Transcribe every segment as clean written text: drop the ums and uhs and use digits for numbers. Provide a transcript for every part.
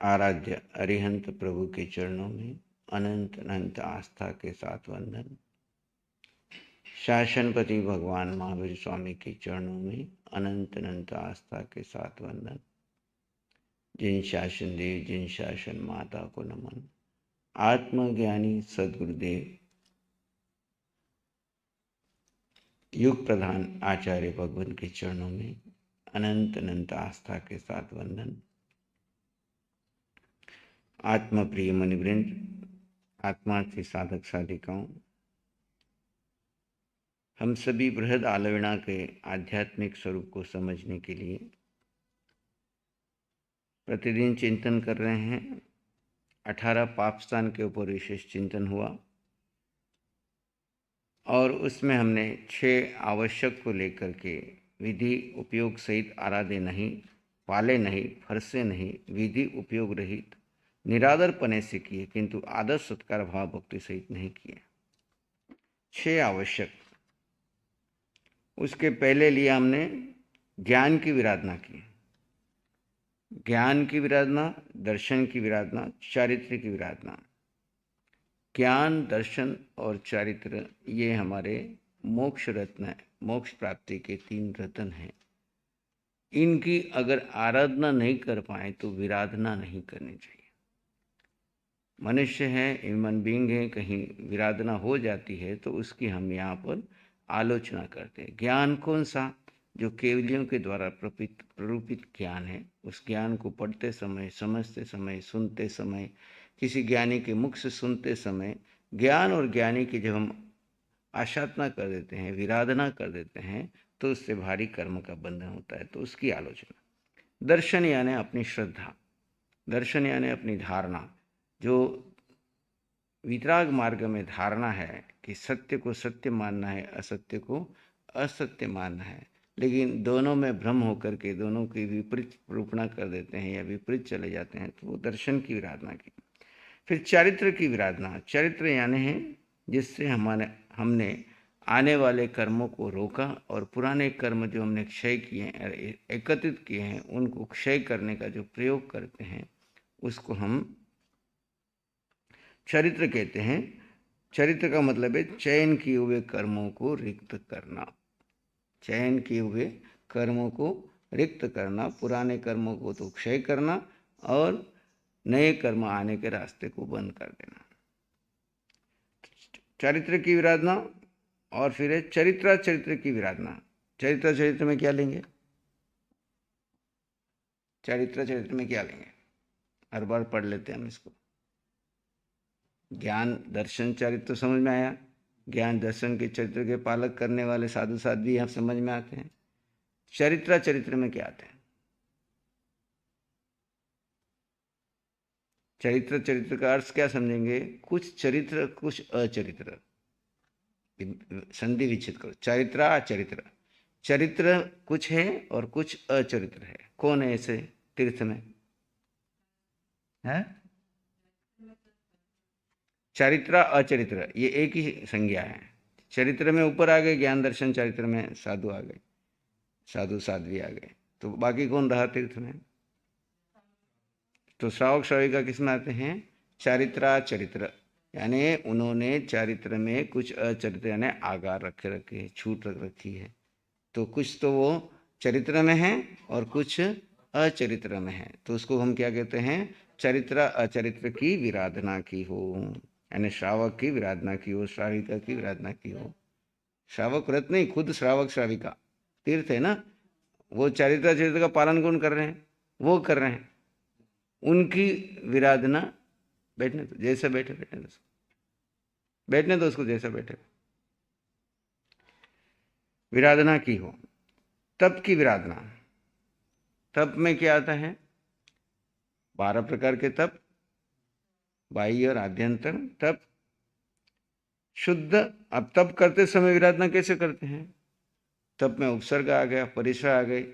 आराध्य अरिहंत प्रभु के चरणों में अनंत अनंत आस्था के साथ वंदन। शासनपति भगवान महावीर स्वामी के चरणों में अनंत अनंत आस्था के साथ वंदन। जिन शासन देव, जिन शासन माता को नमन। आत्मज्ञानी सद्गुरुदेव, युग प्रधान आचार्य भगवान के चरणों में अनंत अनंत आस्था के साथ वंदन। आत्मा प्रिय मुनिवृंद, आत्मार्थी साधक साधिकाओं, हम सभी बृहद आलवीणा के आध्यात्मिक स्वरूप को समझने के लिए प्रतिदिन चिंतन कर रहे हैं। 18 पाप स्थान के ऊपर विशेष चिंतन हुआ और उसमें हमने 6 आवश्यक को लेकर के विधि उपयोग सहित आराधे नहीं, पाले नहीं, फरसे नहीं, विधि उपयोग रहित निरादरपने से किए, किंतु आदर सत्कार भाव भक्ति सहित नहीं किए। 6 आवश्यक। उसके पहले लिया हमने ज्ञान की विराधना की। ज्ञान की विराधना, दर्शन की विराधना, चारित्र की विराधना। ज्ञान, दर्शन और चारित्र ये हमारे मोक्ष रत्न है, मोक्ष प्राप्ति के 3 रत्न हैं। इनकी अगर आराधना नहीं कर पाए तो विराधना नहीं करनी चाहिए। मनुष्य है, ह्यूमन बीइंग है, कहीं विराधना हो जाती है तो उसकी हम यहाँ पर आलोचना करते हैं। ज्ञान कौन सा? जो केवलियों के द्वारा प्ररूपित ज्ञान है। उस ज्ञान को पढ़ते समय, समझते समय, सुनते समय, किसी ज्ञानी के मुख से सुनते समय ज्ञान और ज्ञानी की जब हम आशातना कर देते हैं, विराधना कर देते हैं, तो उससे भारी कर्म का बंधन होता है, तो उसकी आलोचना। दर्शन यानी अपनी श्रद्धा, दर्शन यानी अपनी धारणा। जो वितराग मार्ग में धारणा है कि सत्य को सत्य मानना है, असत्य को असत्य मानना है, लेकिन दोनों में भ्रम होकर के दोनों की विपरीत रूपणा कर देते हैं या विपरीत चले जाते हैं, तो वो दर्शन की विराधना की। फिर चारित्र की विराधना। चरित्र यानी है जिससे हमने आने वाले कर्मों को रोका और पुराने कर्म जो हमने क्षय किए हैं, एकत्रित किए हैं, उनको क्षय करने का जो प्रयोग करते हैं उसको हम चरित्र कहते हैं। चरित्र का मतलब है चयन किए हुए कर्मों को रिक्त करना। चयन किए हुए कर्मों को रिक्त करना, पुराने कर्मों को तो क्षय करना और नए कर्म आने के रास्ते को बंद कर देना। चरित्र की विराधना। और फिर है चरित्र की विराधना। चरित्र में क्या लेंगे? चरित्र में क्या लेंगे? हर बार पढ़ लेते हैं हम इसको। ज्ञान, दर्शन, चरित्र समझ में आया। ज्ञान, दर्शन के चरित्र के पालक करने वाले साधु साध्वी यहाँ समझ में आते हैं। चरित्र में क्या आते हैं? चरित्र का अर्थ क्या समझेंगे? कुछ चरित्र, कुछ अचरित्र। संधि विच्छेद करो। चरित्र, अचरित्र। चरित्र कुछ है और कुछ अचरित्र है। कौन है ऐसे तीर्थ में? है चरित्र अचरित्र ये एक ही संज्ञा है। चरित्र में ऊपर आ गए ज्ञान, दर्शन, चरित्र में साधु आ गए, साधु साध्वी आ गए, तो बाकी कौन रहा तीर्थ में? तो श्रावक श्राविका किस में आते हैं? चरित्र, यानी उन्होंने चरित्र में कुछ अचरित्र यानी आगार रखे छूट रख रखी है। तो कुछ तो वो चरित्र में है और कुछ अचरित्र में है, तो उसको हम क्या कहते हैं? चरित्र अचरित्र की विराधना की हो, यानी श्रावक की विराधना की हो, श्राविका की विराधना की हो। श्रावक व्रत नहीं, खुद श्रावक श्राविका तीर्थ है ना, वो चरित्र का पालन कौन कर रहे हैं? वो कर रहे हैं। उनकी विराधना। बैठने दो, जैसे बैठने दो उसको, जैसा बैठे। विराधना की हो। तप की विराधना। तप में क्या आता है? 12 प्रकार के तप, बाह्य और आभ्यंतर तप। शुद्ध। अब तप करते समय विराधना कैसे करते हैं? तप में उपसर्ग आ गया, परिसर आ गई,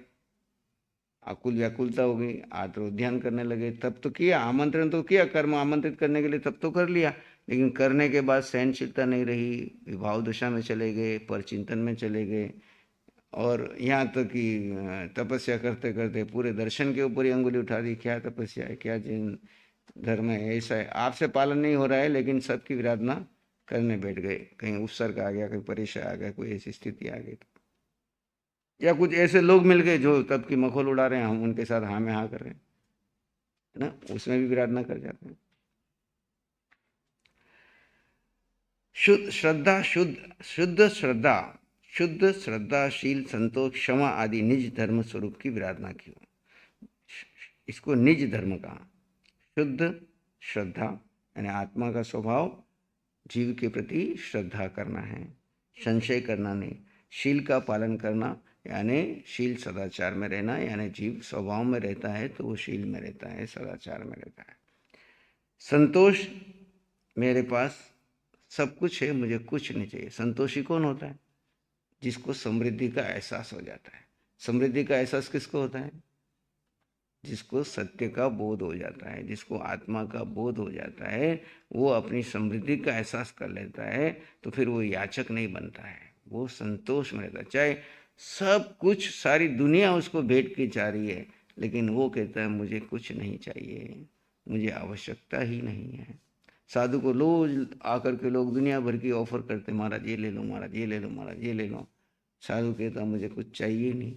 आकुल व्याकुलता हो गई, आत्म ध्यान करने लगे, तब तो किया, आमंत्रण तो किया, कर्म आमंत्रित करने के लिए तब तो कर लिया, लेकिन करने के बाद सहनशीलता नहीं रही, विभाव दशा में चले गए, पर चिंतन में चले गए, और यहाँ तक कि तपस्या करते करते पूरे दर्शन के ऊपर ही अंगुली उठा दी, क्या तपस्या है, क्या जैन धर्म है, ऐसा है, आपसे पालन नहीं हो रहा है लेकिन सबकी विराधना करने बैठ गए। कहीं उपसर्ग आ गया, कहीं परेशान आ गया, कोई ऐसी स्थिति आ गई, या कुछ ऐसे लोग मिल गए जो तब की मखौल उड़ा रहे हैं, हम उनके साथ हाँ में हाँ कर रहे हैं, है ना, उसमें भी विराधना कर जाते हैं। शुद्ध श्रद्धा, शुद्ध श्रद्धाशील, संतोष, क्षमा आदि निज धर्म स्वरूप की विराधना की। इसको निज धर्म कहा। शुद्ध श्रद्धा यानी आत्मा का स्वभाव जीव के प्रति श्रद्धा करना है, संशय करना नहीं। शील का पालन करना यानी शील सदाचार में रहना, यानी जीव स्वभाव में रहता है तो वो शील में रहता है, सदाचार में रहता है। संतोष, मेरे पास सब कुछ है, मुझे कुछ नहीं चाहिए। संतोषी कौन होता है? जिसको समृद्धि का एहसास हो जाता है। समृद्धि का एहसास किसको होता है? जिसको सत्य का बोध हो जाता है, जिसको आत्मा का बोध हो जाता है, वो अपनी समृद्धि का एहसास कर लेता है, तो फिर वो याचक नहीं बनता है, वो संतोष में रहता है। चाहे सब कुछ, सारी दुनिया उसको भेंट की जा रही है, लेकिन वो कहता है मुझे कुछ नहीं चाहिए, मुझे आवश्यकता ही नहीं है। साधु को रोज आकर के लोग दुनिया भर की ऑफर करते, महाराज ये ले लो, महाराज ये ले लो, महाराज ये ले लो। साधु कहता मुझे कुछ चाहिए नहीं।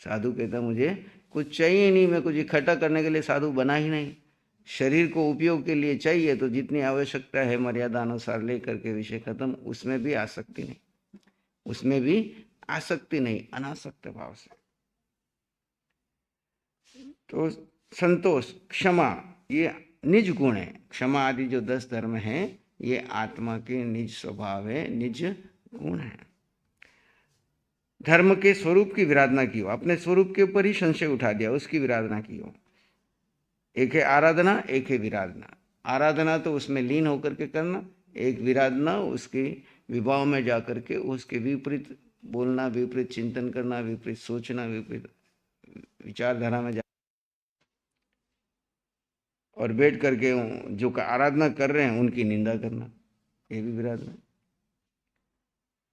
साधु कहता मुझे कुछ चाहिए नहीं, मैं कुछ इकट्ठा करने के लिए साधु बना ही नहीं। शरीर को उपयोग के लिए चाहिए तो जितनी आवश्यकता है मर्यादा अनुसार लेकर के विषय खत्म। उसमें भी आसक्ति नहीं, उसमें भी आसक्ति नहीं, अनासक्त भाव से। तो संतोष, क्षमा, ये निज गुण है। क्षमा आदि जो 10 धर्म हैं ये आत्मा के निज स्वभाव है, निज गुण है। धर्म के स्वरूप की विराधना की हो, अपने स्वरूप के ऊपर ही संशय उठा दिया, उसकी विराधना की हो। एक है आराधना, एक है विराधना। आराधना तो उसमें लीन होकर के करना, एक विराधना उसके विभाव में जाकर के उसके विपरीत बोलना, विपरीत चिंतन करना, विपरीत सोचना, विपरीत विचारधारा में जा और बैठ करके जो आराधना कर रहे हैं उनकी निंदा करना, ये भी विराधना।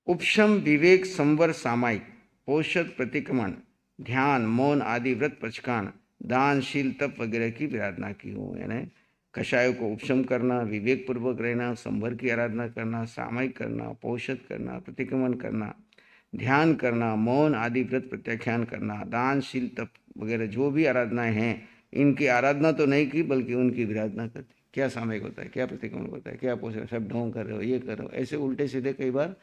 उपशम, विवेक, संवर, सामायिक, पोषद, प्रतिक्रमण, ध्यान, मौन आदि व्रत प्रचकान, दान, शील, तप वगैरह की विराधना की हो। यानी कषायों को उपशम करना, विवेक पूर्वक रहना, संवर की आराधना करना, सामायिक करना, पोषद करना, प्रतिक्रमण करना, ध्यान करना, मौन आदि व्रत प्रत्याख्यान करना, दान, शील, तप वगैरह जो भी आराधनाएं हैं, इनकी आराधना तो नहीं की बल्कि उनकी विराधना करती। क्या सामायिक होता है, क्या प्रतिक्रमण होता है, क्या पोषण, सब ढोंग कर रहे हो, ये कर रहे हो, ऐसे उल्टे सीधे कई बार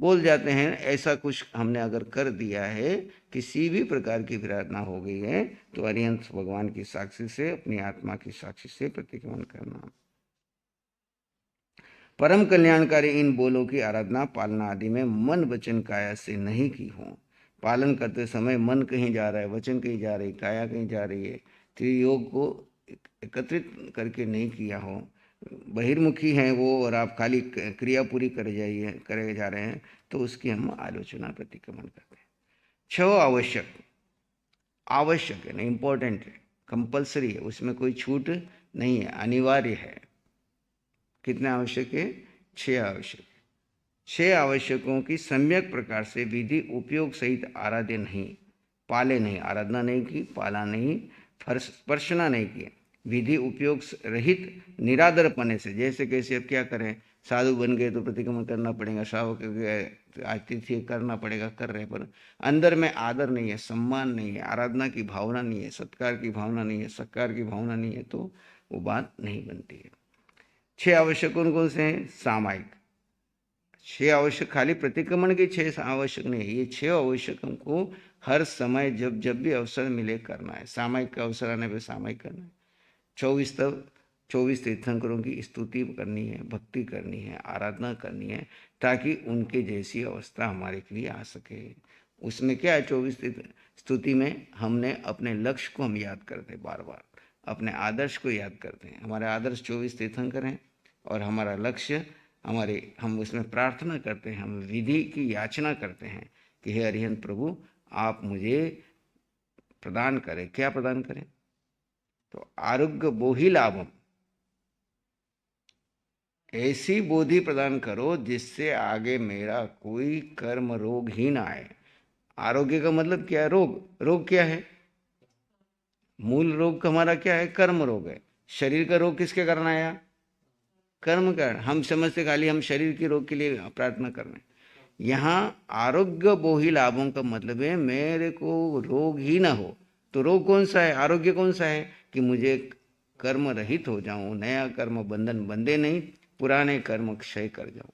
बोल जाते हैं। ऐसा कुछ हमने अगर कर दिया है, किसी भी प्रकार की विराधना हो गई है, तो अरिहंत भगवान की साक्षी से, अपनी आत्मा की साक्षी से प्रतिक्रमण करना। परम कल्याणकारी इन बोलों की आराधना, पालना आदि में मन वचन काया से नहीं की हो। पालन करते समय मन कहीं जा रहा है, वचन कहीं जा रही, काया कहीं जा रही है, त्रियोग को एकत्रित करके नहीं किया हो, बहिर्मुखी हैं वो और आप खाली क्रिया पूरी करे जा रहे हैं, तो उसकी हम आलोचना, प्रतिक्रमण करते हैं। 6 आवश्यक, आवश्यक है ना, इम्पोर्टेंट है, कंपल्सरी है, उसमें कोई छूट नहीं है, अनिवार्य है। कितने आवश्यक है? 6 आवश्यक। 6 आवश्यकों की सम्यक प्रकार से विधि उपयोग सहित आराध्य नहीं, पाले नहीं, आराधना नहीं की, पाला नहीं, स्पर्शना नहीं की, विधि उपयोग रहित निरादर पने से, जैसे कैसे अब क्या करें, साधु बन गए तो प्रतिक्रमण करना पड़ेगा, श्रावक आतिथ्य करना पड़ेगा, कर रहे, पर अंदर में आदर नहीं है, सम्मान नहीं है, आराधना की भावना नहीं है, सत्कार की भावना नहीं है, सत्कार की भावना नहीं है, तो वो बात नहीं बनती है। 6 आवश्यक कौन कौन से हैं? सामायिक 6 आवश्यक, खाली प्रतिक्रमण के 6 आवश्यक नहीं है, ये 6 आवश्यक हमको हर समय जब जब भी अवसर मिले करना है। सामायिक का अवसर आने पर सामायिक करना है। 24 तीर्थंकरों की स्तुति करनी है, भक्ति करनी है, आराधना करनी है, ताकि उनके जैसी अवस्था हमारे लिए आ सके। उसमें क्या है? 24 स्तुति में हमने अपने लक्ष्य को हम याद करते हैं, बार बार अपने आदर्श को याद करते हैं। हमारे आदर्श 24 तीर्थंकर हैं और हमारा लक्ष्य, हम उसमें प्रार्थना करते हैं, हम विधि की याचना करते हैं कि हे अरिहंत प्रभु, आप मुझे प्रदान करें। क्या प्रदान करें? तो आरोग्य बोहि लाभम, ऐसी बोधि प्रदान करो जिससे आगे मेरा कोई कर्म रोग ही ना आए। आरोग्य का मतलब क्या है? रोग। रोग क्या है? मूल रोग हमारा क्या है? कर्म रोग है। शरीर का रोग किसके कारण आया? कर्म कारण। हम समझते खाली हम शरीर के रोग के लिए प्रार्थना कर रहे हैं। यहाँ आरोग्य बोही लाभों का मतलब है मेरे को रोग ही ना हो। तो रोग कौन सा है? आरोग्य कौन सा है? कि मुझे कर्म रहित हो जाऊं, नया कर्म बंधन बंधे नहीं, पुराने कर्म क्षय कर जाऊं।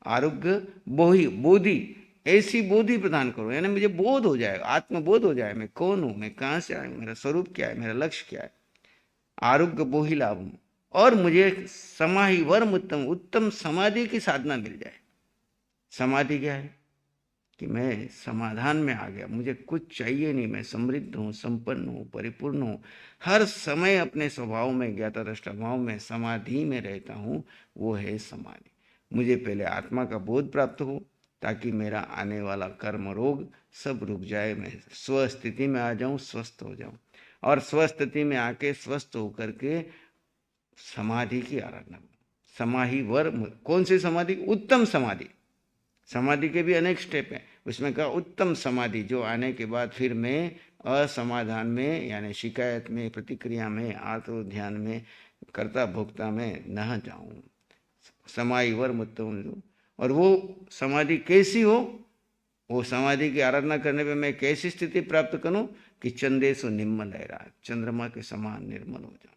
आरोग्य बोही, बोधि, ऐसी बोधि प्रदान करो, यानी मुझे बोध हो जाए, आत्मबोध हो जाए, मैं कौन हूं, मैं कहाँ से आया, मेरा स्वरूप क्या है, मेरा लक्ष्य क्या है। आरोग्य बोही लाभ, और मुझे समाहि वर्म उत्तम, उत्तम समाधि की साधना मिल जाए। समाधि क्या है? कि मैं समाधान में आ गया, मुझे कुछ चाहिए नहीं, मैं समृद्ध हूँ, संपन्न हूँ, परिपूर्ण हूँ, हर समय अपने स्वभाव में, ज्ञाता दृष्टा भाव में, समाधि में रहता हूँ। वो है समाधि। मुझे पहले आत्मा का बोध प्राप्त हो ताकि मेरा आने वाला कर्म रोग सब रुक जाए, मैं स्वस्थिति में आ जाऊं, स्वस्थ हो जाऊं। और स्वस्थिति में आके स्वस्थ होकर के समाधि की आराधना। समाहि वर, कौन सी समाधि? उत्तम समाधि। समाधि के भी अनेक स्टेप हैं, उसमें कहा उत्तम समाधि, जो आने के बाद फिर मैं असमाधान में, यानी शिकायत में, प्रतिक्रिया में, आत्म ध्यान में, कर्ता भोक्ता में न जाऊं। समाई वर उत्तम। और वो समाधि कैसी हो? वो समाधि की आराधना करने पे मैं कैसी स्थिति प्राप्त करूं? कि चंदेशु निर्मल है, चंद्रमा के समान निर्मल हो जाऊं।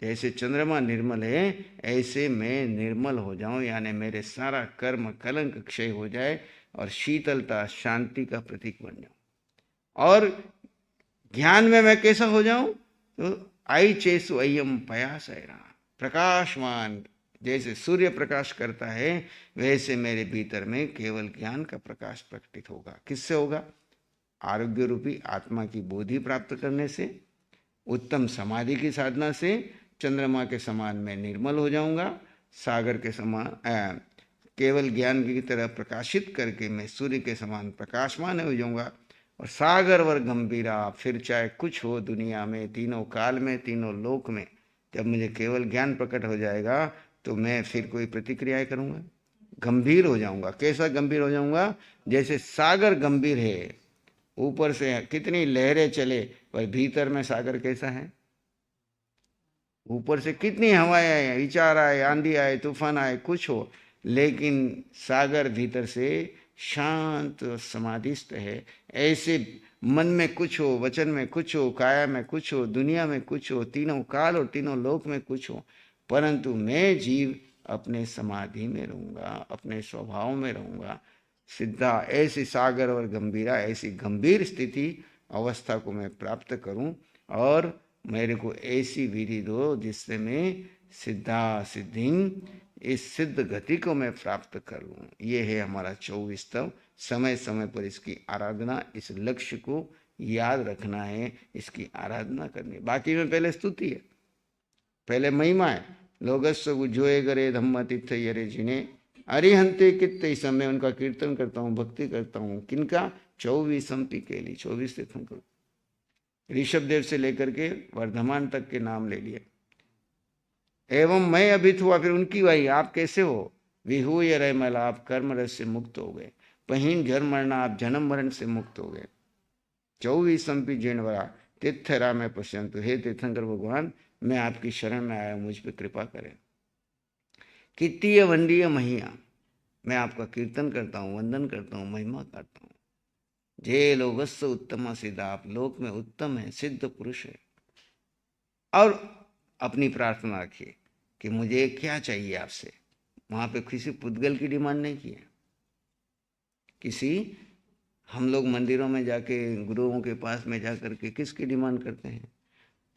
जैसे चंद्रमा निर्मल है ऐसे मैं निर्मल हो जाऊं, यानी मेरे सारा कर्म कलंक क्षय हो जाए और शीतलता शांति का प्रतीक बन जाऊं। और ज्ञान में मैं कैसा हो जाऊं? तो आई चेसु अयम पयास है, प्रकाशमान, जैसे सूर्य प्रकाश करता है वैसे मेरे भीतर में केवल ज्ञान का प्रकाश प्रकटित होगा। किससे होगा? आरोग्य रूपी आत्मा की बोधि प्राप्त करने से, उत्तम समाधि की साधना से चंद्रमा के समान मैं निर्मल हो जाऊंगा, सागर के समान केवल ज्ञान की तरह प्रकाशित करके मैं सूर्य के समान प्रकाशमान हो जाऊंगा। और सागर वर गंभीरा, फिर चाहे कुछ हो दुनिया में, तीनों काल में, तीनों लोक में, जब मुझे केवल ज्ञान प्रकट हो जाएगा तो मैं फिर कोई प्रतिक्रियाएं करूंगा, गंभीर हो जाऊंगा। कैसा गंभीर हो जाऊंगा? जैसे सागर गंभीर है, ऊपर से कितनी लहरें चले पर भीतर में सागर कैसा है? ऊपर से कितनी हवाएं आए, विचार आए, आंधी आए, तूफान आए, कुछ हो, लेकिन सागर भीतर से शांत समाधिस्थ है। ऐसे मन में कुछ हो, वचन में कुछ हो, काया में कुछ हो, दुनिया में कुछ हो, तीनों काल और तीनों लोक में कुछ हो, परंतु मैं जीव अपने समाधि में रहूंगा, अपने स्वभाव में रहूंगा। सिद्धा ऐसी सागर और गंभीरा, ऐसी गंभीर स्थिति अवस्था को मैं प्राप्त करूं। और मेरे को ऐसी विधि दो जिससे मैं सिद्धा सिद्धि, इस सिद्ध गति को मैं प्राप्त कर लूँ। ये है हमारा 24 तव। समय समय पर इसकी आराधना, इस लक्ष्य को याद रखना है, इसकी आराधना करनी। बाकी में पहले स्तुति है, पहले महिमा है। लोगस्व उज्जोए करे धम्म तीर्थ यरे जिने, अरिहंते कित्ते समय उनका कीर्तन करता हूँ, भक्ति करता हूँ। किनका? 24 के लिए 24 तीर्थंकर, ऋषभ देव से लेकर के वर्धमान तक के नाम ले लिए। एवं मैं अभित हुआ, फिर उनकी वाही, आप कैसे हो? विहू ये रह मला, आप कर्म रस से मुक्त हो गए। पहिन जर मरना, आप जन्म मरण से मुक्त हो गए। 24 जीणवरा तीर्थरा में पश्यंतु, हे तीर्थंकर भगवान मैं आपकी शरण में आया, मुझ पर कृपा करें। कित्तीय वंदीय महिया, मैं आपका कीर्तन करता हूँ, वंदन करता हूँ, महिमा करता हूँ। जे लोगस्व उत्तम सिद्ध, आप लोक में उत्तम है, सिद्ध पुरुष है। और अपनी प्रार्थना रखिए कि मुझे क्या चाहिए आपसे। वहां पे किसी पुद्गल की डिमांड नहीं की है। किसी, हम लोग मंदिरों में जाके गुरुओं के पास में जाकर के किसकी डिमांड करते हैं?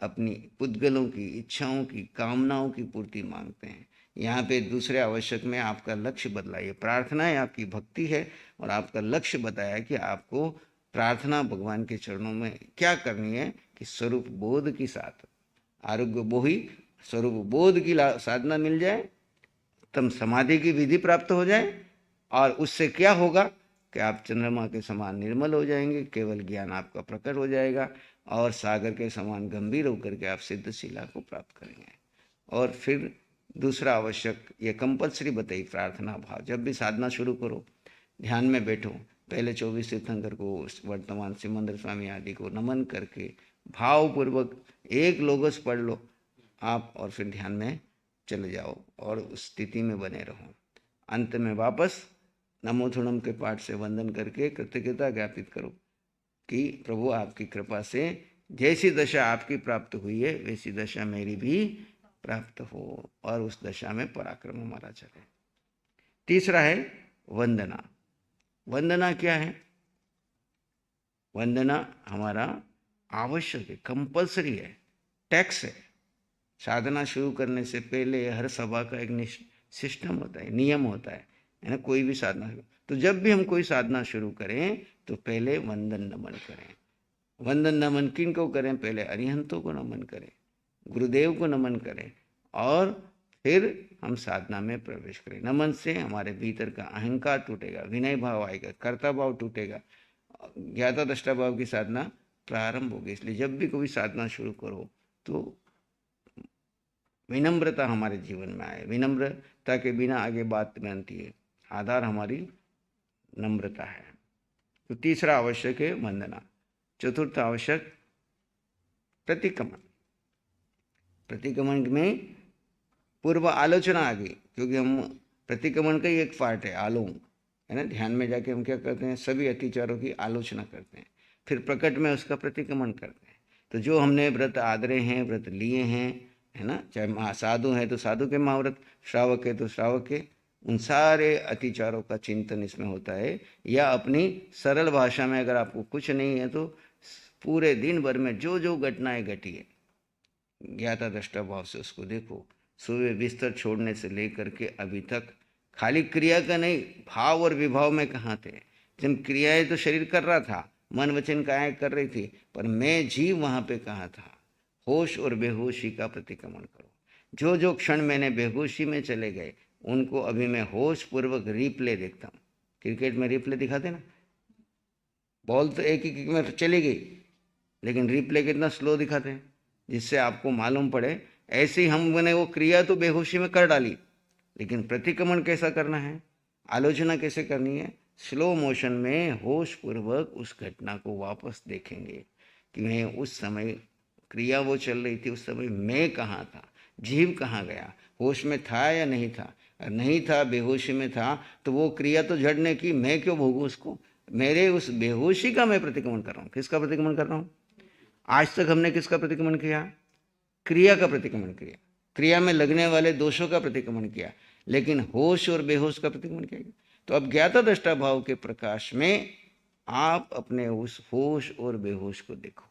अपनी पुद्गलों की इच्छाओं की, कामनाओं की पूर्ति मांगते हैं। यहाँ पे दूसरे आवश्यक में आपका लक्ष्य बदलाइए। प्रार्थना है आपकी भक्ति है, और आपका लक्ष्य बताया कि आपको प्रार्थना भगवान के चरणों में क्या करनी है कि स्वरूप बोध की साथ, आरोग्य बोही स्वरूप बोध की साधना मिल जाए, तम समाधि की विधि प्राप्त हो जाए, और उससे क्या होगा कि आप चंद्रमा के समान निर्मल हो जाएंगे, केवल ज्ञान आपका प्रकट हो जाएगा, और सागर के समान गंभीर होकर के आप सिद्धशिला को प्राप्त करेंगे। और फिर दूसरा आवश्यक, ये कंपलसरी बताई प्रार्थना भाव। जब भी साधना शुरू करो, ध्यान में बैठो, पहले 24 तीर्थंकर को, वर्तमान सिमंदर स्वामी आदि को नमन करके भावपूर्वक एक लोगस पढ़ लो आप, और फिर ध्यान में चले जाओ और उस स्थिति में बने रहो। अंत में वापस नमोथुणम के पाठ से वंदन करके कृतज्ञता ज्ञापित करो कि प्रभु आपकी कृपा से जैसी दशा आपकी प्राप्त हुई है वैसी दशा मेरी भी प्राप्त हो, और उस दशा में पराक्रम हमारा चले। तीसरा है वंदना। वंदना क्या है? वंदना हमारा आवश्यक है, कंपलसरी है, टैक्स है। साधना शुरू करने से पहले हर सभा का एक सिस्टम होता है, नियम होता है ना। कोई भी साधना, तो जब भी हम कोई साधना शुरू करें तो पहले वंदन नमन करें। वंदन नमन किन को करें? पहले अरिहंतों को नमन करें, गुरुदेव को नमन करें, और फिर हम साधना में प्रवेश करें। नमन से हमारे भीतर का अहंकार टूटेगा, विनय भाव आएगा, कर्ता भाव टूटेगा, ज्ञाता दृष्टा भाव की साधना प्रारंभ होगी। इसलिए जब भी कोई साधना शुरू करो तो विनम्रता हमारे जीवन में आए। विनम्रता के बिना आगे बात बनती है, आधार हमारी नम्रता है। तो तीसरा आवश्यक है वंदना। चतुर्थ आवश्यक प्रतिक्रमण। प्रतिक्रमण में पूर्व आलोचना आ गई, क्योंकि हम प्रतिक्रमण का ही एक पार्ट है आलोम, है ना। ध्यान में जाके हम क्या करते हैं? सभी अतिचारों की आलोचना करते हैं, फिर प्रकट में उसका प्रतिक्रमण करते हैं। तो जो हमने व्रत आदरे हैं, व्रत लिए हैं, है ना, चाहे साधु हैं तो साधु के महाव्रत, श्रावक है तो श्रावक के, उन सारे अतिचारों का चिंतन इसमें होता है। या अपनी सरल भाषा में अगर आपको कुछ नहीं है तो पूरे दिन भर में जो जो घटनाएं घटी है ज्ञाता दृष्टा भाव से उसको देखो। सुबह बिस्तर छोड़ने से लेकर के अभी तक खाली क्रिया का नहीं, भाव और विभाव में कहाँ थे? जब क्रियाएं तो शरीर कर रहा था, मन वचन कायाएं कर रही थी, पर मैं जीव वहाँ पे कहाँ था? होश और बेहोशी का प्रतिक्रमण करो। जो जो क्षण मैंने बेहोशी में चले गए उनको अभी मैं होश पूर्वक रिप्ले देखता हूँ। क्रिकेट में रिप्ले दिखाते ना, बॉल तो एक ही किक में चली गई, लेकिन रिप्ले कितना स्लो दिखाते हैं, जिससे आपको मालूम पड़े। ऐसे ही हमने वो क्रिया तो बेहोशी में कर डाली, लेकिन प्रतिक्रमण कैसा करना है, आलोचना कैसे करनी है? स्लो मोशन में होश पूर्वक उस घटना को वापस देखेंगे कि मैं उस समय क्रिया वो चल रही थी, उस समय मैं कहाँ था, जीव कहाँ गया, होश में था या नहीं था? नहीं था, बेहोशी में था, तो वो क्रिया तो जड़ने की, मैं क्यों भोगूं उसको? मेरे उस बेहोशी का मैं प्रतिक्रमण कर रहा हूँ। किसका प्रतिक्रमण कर रहा हूँ? आज तक हमने किसका प्रतिक्रमण किया? क्रिया का प्रतिक्रमण किया, क्रिया में लगने वाले दोषों का प्रतिक्रमण किया, लेकिन होश और बेहोश का प्रतिक्रमण किया। तो अब ज्ञाता दृष्टा भाव के प्रकाश में आप अपने उस होश और बेहोश को देखो।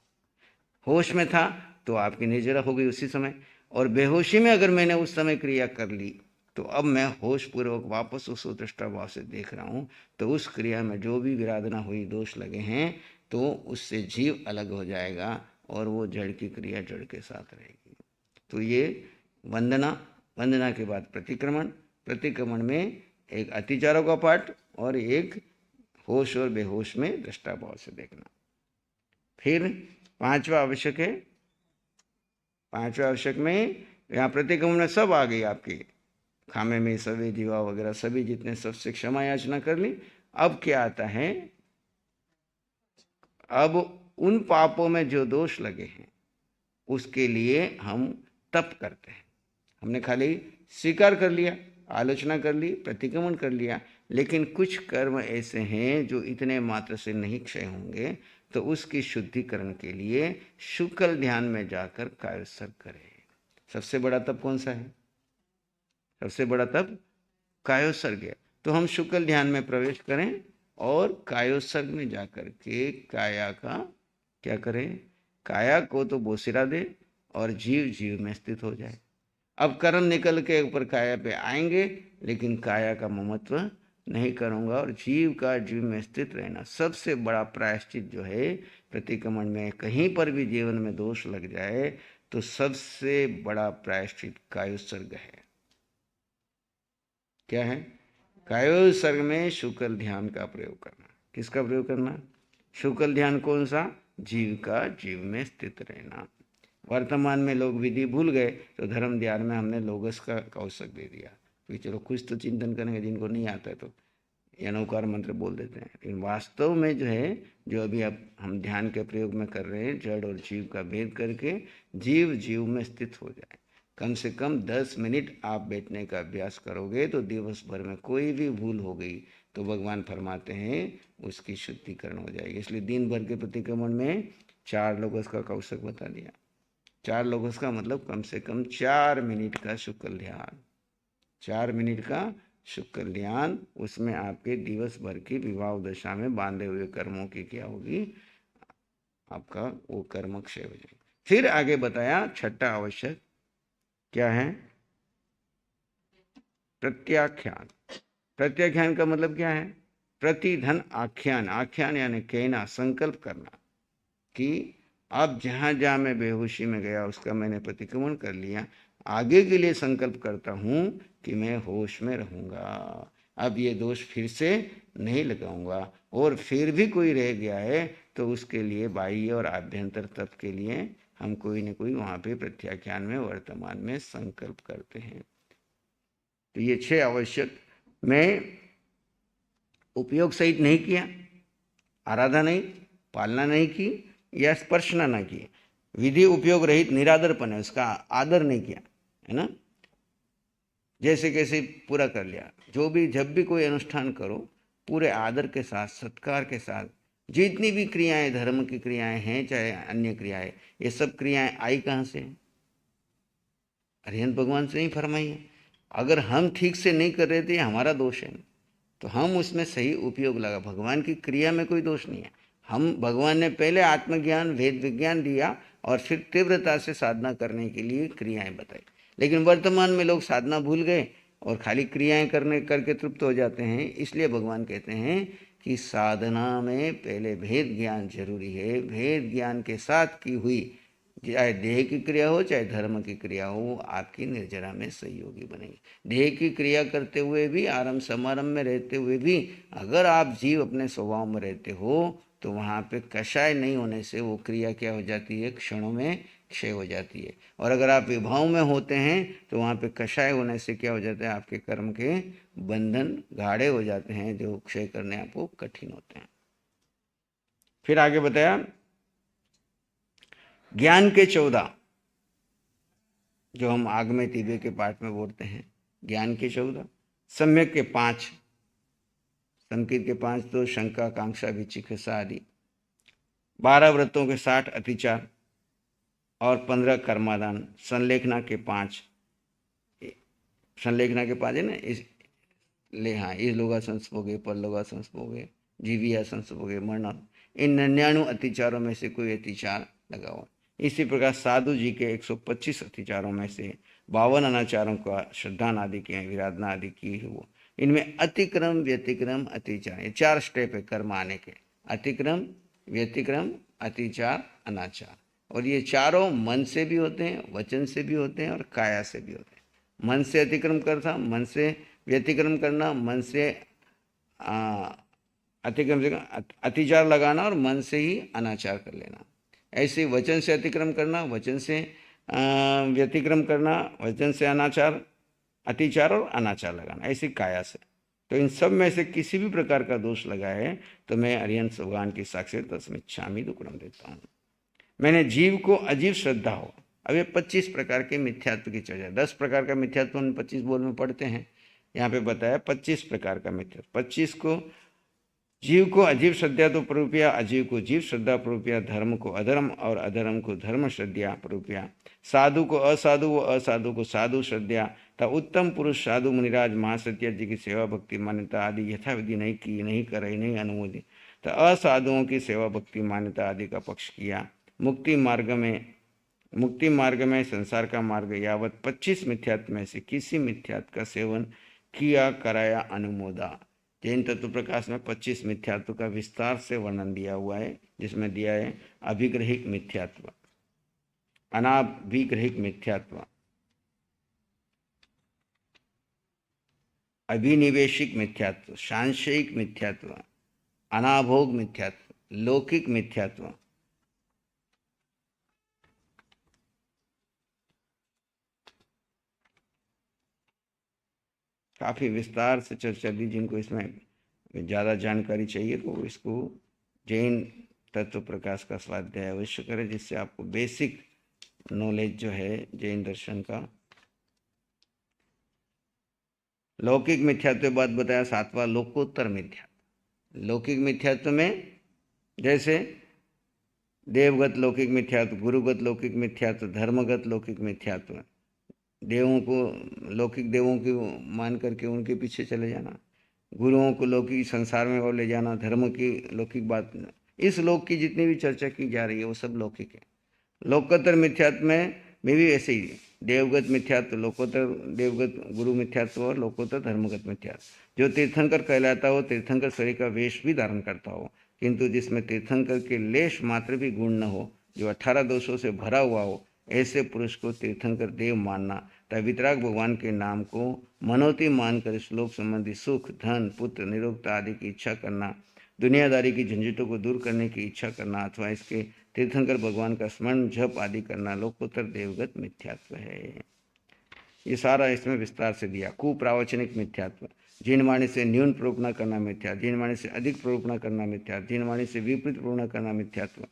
होश में था तो आपकी निर्जरा हो गई उसी समय, और बेहोशी में अगर मैंने उस समय क्रिया कर ली तो अब मैं होश पूर्वक वापस उस दृष्टा भाव से देख रहा हूँ। तो उस क्रिया में जो भी विराधना हुई, दोष लगे हैं, तो उससे जीव अलग हो जाएगा और वो जड़ की क्रिया जड़ के साथ रहेगी। तो ये वंदना, वंदना के बाद प्रतिक्रमण, प्रतिक्रमण में एक अतिचारों का पाठ और एक होश और बेहोश में दृष्टा भाव से देखना। फिर पांचवा आवश्यक है, पांचवा आवश्यक में यहाँ प्रतिक्रमण में सब आ गई आपकी, खामे में सभी जीवा वगैरह सभी जितने, सबसे क्षमा याचना कर ली। अब क्या आता है? अब उन पापों में जो दोष लगे हैं उसके लिए हम तप करते हैं। हमने खाली स्वीकार कर लिया, आलोचना कर ली, प्रतिक्रमण कर लिया, लेकिन कुछ कर्म ऐसे हैं जो इतने मात्र से नहीं क्षय होंगे, तो उसकी शुद्धिकरण के लिए शुक्ल ध्यान में जाकर कायोत्सर्ग करें। सबसे बड़ा तप कौन सा है? सबसे बड़ा तप कायोत्सर्ग है। तो हम शुक्ल ध्यान में प्रवेश करें और कायोत्सर्ग में जाकर के काया का क्या करें? काया को तो बोसिरा दे और जीव जीव में स्थित हो जाए। अब कर्म निकल के ऊपर काया पे आएंगे, लेकिन काया का ममत्व नहीं करूँगा और जीव का जीव में स्थित रहना। सबसे बड़ा प्रायश्चित जो है प्रतिक्रमण में, कहीं पर भी जीवन में दोष लग जाए तो सबसे बड़ा प्रायश्चित कायोत्सर्ग है। क्या है? कायोत्सर्ग में शुक्ल ध्यान का प्रयोग करना। किसका प्रयोग करना? शुक्ल ध्यान कौन सा? जीव का जीव में स्थित रहना। वर्तमान में लोग विधि भूल गए तो धर्म ध्यान में हमने लोगस का कौशक दे दिया कि चलो कुछ तो चिंतन करेंगे, जिनको नहीं आता है तो अनौकार मंत्र बोल देते हैं। लेकिन वास्तव में जो है, जो अभी अब हम ध्यान के प्रयोग में कर रहे हैं, जड़ और जीव का भेद करके जीव जीव में स्थित हो जाए। कम से कम 10 मिनट आप बैठने का अभ्यास करोगे तो दिवस भर में कोई भी भूल हो गई तो भगवान फरमाते हैं उसकी शुद्धिकरण हो जाएगी। इसलिए दिन भर के प्रतिक्रमण में 4 लोगों का कौशक बता दिया। 4 लोगों का मतलब कम से कम 4 मिनट का शुक्ल ध्यान, 4 मिनट का शुक्र ध्यान। उसमें आपके दिवस भर की विवाह दशा में बांधे हुए कर्मों की क्या होगी, आपका वो कर्म क्षय हो जाएगा। फिर आगे बताया छठा आवश्यक क्या है, प्रत्याख्यान। प्रत्याख्यान का मतलब क्या है, प्रतिधन आख्यान। आख्यान यानी कहना, संकल्प करना कि अब जहां जहां मैं बेहोशी में गया उसका मैंने प्रतिक्रमण कर लिया, आगे के लिए संकल्प करता हूं कि मैं होश में रहूंगा, अब ये दोष फिर से नहीं लगाऊंगा। और फिर भी कोई रह गया है तो उसके लिए बाह्य और आभ्यंतर तप के लिए हम कोई न कोई वहां पे प्रत्याख्यान में वर्तमान में संकल्प करते हैं। तो ये 6 आवश्यक में उपयोग सहित नहीं किया, आराधना नहीं, पालना नहीं की या स्पर्शना ना की, विधि उपयोग रहित निरादरपन है, उसका आदर नहीं किया, है ना, जैसे कैसे पूरा कर लिया। जो भी जब भी कोई अनुष्ठान करो पूरे आदर के साथ, सत्कार के साथ, जितनी भी क्रियाएं धर्म की क्रियाएं हैं चाहे अन्य क्रियाएं, ये सब क्रियाएं आई कहाँ से, अरिहंत भगवान से ही फरमाई है। अगर हम ठीक से नहीं कर रहे थे हमारा दोष है, तो हम उसमें सही उपयोग लगा। भगवान की क्रिया में कोई दोष नहीं है। हम भगवान ने पहले आत्मज्ञान वेद विज्ञान दिया और फिर तीव्रता से साधना करने के लिए क्रियाएं बताई। लेकिन वर्तमान में लोग साधना भूल गए और खाली क्रियाएं करके तृप्त हो जाते हैं। इसलिए भगवान कहते हैं कि साधना में पहले भेद ज्ञान जरूरी है। भेद ज्ञान के साथ की हुई चाहे देह की क्रिया हो चाहे धर्म की क्रिया हो, आपकी निर्जरा में सहयोगी बनेगी। देह की क्रिया करते हुए भी, आरंभ समारंभ में रहते हुए भी अगर आप जीव अपने स्वभाव में रहते हो तो वहाँ पे कषाय नहीं होने से वो क्रिया क्या हो जाती है, क्षणों में क्षय हो जाती है। और अगर आप विभाव में होते हैं तो वहाँ पे कषाय होने से क्या हो जाता है, आपके कर्म के बंधन गाढ़े हो जाते हैं जो क्षय करने आपको कठिन होते हैं। फिर आगे बताया ज्ञान के 14, जो हम आगमे तिबे के पाठ में बोलते हैं, ज्ञान के 14, सम्यक के 5, संकीर्त के 5 तो शंका कांक्षा विचिकित्सा आदि, 12 व्रतों के 60 अतिचार और 15 कर्मादान, संलेखना के 5, संलेखना के 5 है ना, इस लोगासन भोगे, पर लोगासन भोगे, जीवियासन भोगे, मरण, इन 99 अतिचारों में से कोई अतिचार लगा हुआ। इसी प्रकार साधु जी के 125 अतिचारों में से 52 अनाचारों का श्रद्धान आदि के विराधना आदि की है वो। इनमें अतिक्रम व्यतिक्रम अतिचार, ये 4 स्टेप है कर्म आने के, अतिक्रम व्यतिक्रम अतिचार अनाचार। और ये चारों मन से भी होते हैं, वचन से भी होते हैं और काया से भी होते हैं। मन से अतिक्रम करना, मन से व्यतिक्रम करना, मन से अतिक्रम से अतिचार लगाना और मन से ही अनाचार कर लेना। ऐसे वचन से अतिक्रम करना, वचन से व्यतिक्रम करना, वचन से अनाचार, अतिचार और अनाचार लगाना, ऐसी काया से। तो इन सब में से किसी भी प्रकार का दोष लगा है तो मैं अरिहंत भगवान की साक्षी तस्मिच्छामि दुक्कड़म देता हूँ। मैंने जीव को अजीव श्रद्धा हो। अब ये 25 प्रकार के मिथ्यात्व की चर्चा, 10 प्रकार का मिथ्यात्व हम 25 बोल में पढ़ते हैं, यहाँ पे बताया 25 प्रकार का मिथ्यात्व। 25 को जीव को अजीव श्रद्धा तो प्ररूपिया, अजीव को जीव श्रद्धा प्ररूपिया, धर्म को अधर्म और अधर्म को धर्म श्रद्धा प्ररूपिया, साधु को असाधु व असाधु को साधु श्रद्धा, तथा उत्तम पुरुष साधु मुनिराज महासत्य जी की सेवा भक्ति मान्यता आदि यथाविधि नहीं की, नहीं करे, नहीं अनुमोदी, तो असाधुओं की सेवा भक्ति मान्यता आदि का पक्ष किया। मुक्ति मार्ग में संसार का मार्ग यावत 25 मिथ्यात्व में से किसी मिथ्यात्व का सेवन किया, कराया, अनुमोदा। जैन तत्व प्रकाश में 25 मिथ्यात्व का विस्तार से वर्णन दिया हुआ है, जिसमें दिया है अभिग्रहिक मिथ्यात्व, अनाभिग्रहिक मिथ्यात्व, अभिनिवेशिक मिथ्यात्व, सांशयिक मिथ्यात्व, अनाभोग मिथ्यात्व, लौकिक मिथ्यात्व, काफ़ी विस्तार से चर्चा दी। जिनको इसमें ज़्यादा जानकारी चाहिए तो इसको जैन तत्व प्रकाश का स्वाध्याय अवश्य करें, जिससे आपको बेसिक नॉलेज जो है जैन दर्शन का। लौकिक मिथ्यात्व बात बताया। सातवां लोकोत्तर मिथ्यात्व। लौकिक मिथ्यात्व में जैसे देवगत लौकिक मिथ्यात्व, गुरुगत लौकिक मिथ्यात्व, धर्मगत लौकिक मिथ्यात्व। देवों को, लौकिक देवों की मान करके उनके पीछे चले जाना, गुरुओं को लौकिक संसार में और ले जाना, धर्म की लौकिक बात, इस लोक की जितनी भी चर्चा की जा रही है वो सब लौकिक है। लोकोत्तर मिथ्यात्व में भी ऐसे ही देवगत मिथ्यात्व, लोकोत्तर देवगत गुरु मिथ्यात्व और लोकोत्तर धर्मगत मिथ्यात्व। जो तीर्थंकर कहलाता हो, तीर्थंकर शरीर का वेश भी धारण करता हो, किंतु जिसमें तीर्थंकर के लेश मात्र भी गुण न हो, जो 18 दोषों से भरा हुआ हो, ऐसे पुरुष को तीर्थंकर देव मानना तथा वितराग भगवान के नाम को मनोती मानकर श्लोक संबंधी सुख, धन, पुत्र, निरोगता आदि की इच्छा करना, दुनियादारी की झंझटों को दूर करने की इच्छा करना अथवा इसके तीर्थंकर भगवान का स्मरण जप आदि करना लोकोत्तर देवगत मिथ्यात्व है। ये सारा इसमें विस्तार से दिया। कुप्रावचनिक मिथ्यात्व। जिन वाणी से न्यून प्रोपणा करना मिथ्या, जिन वाणी से अधिक प्रोपणा करना मिथ्या, जिन वाणी से विपरीत प्रोपणा करना मिथ्यात्व।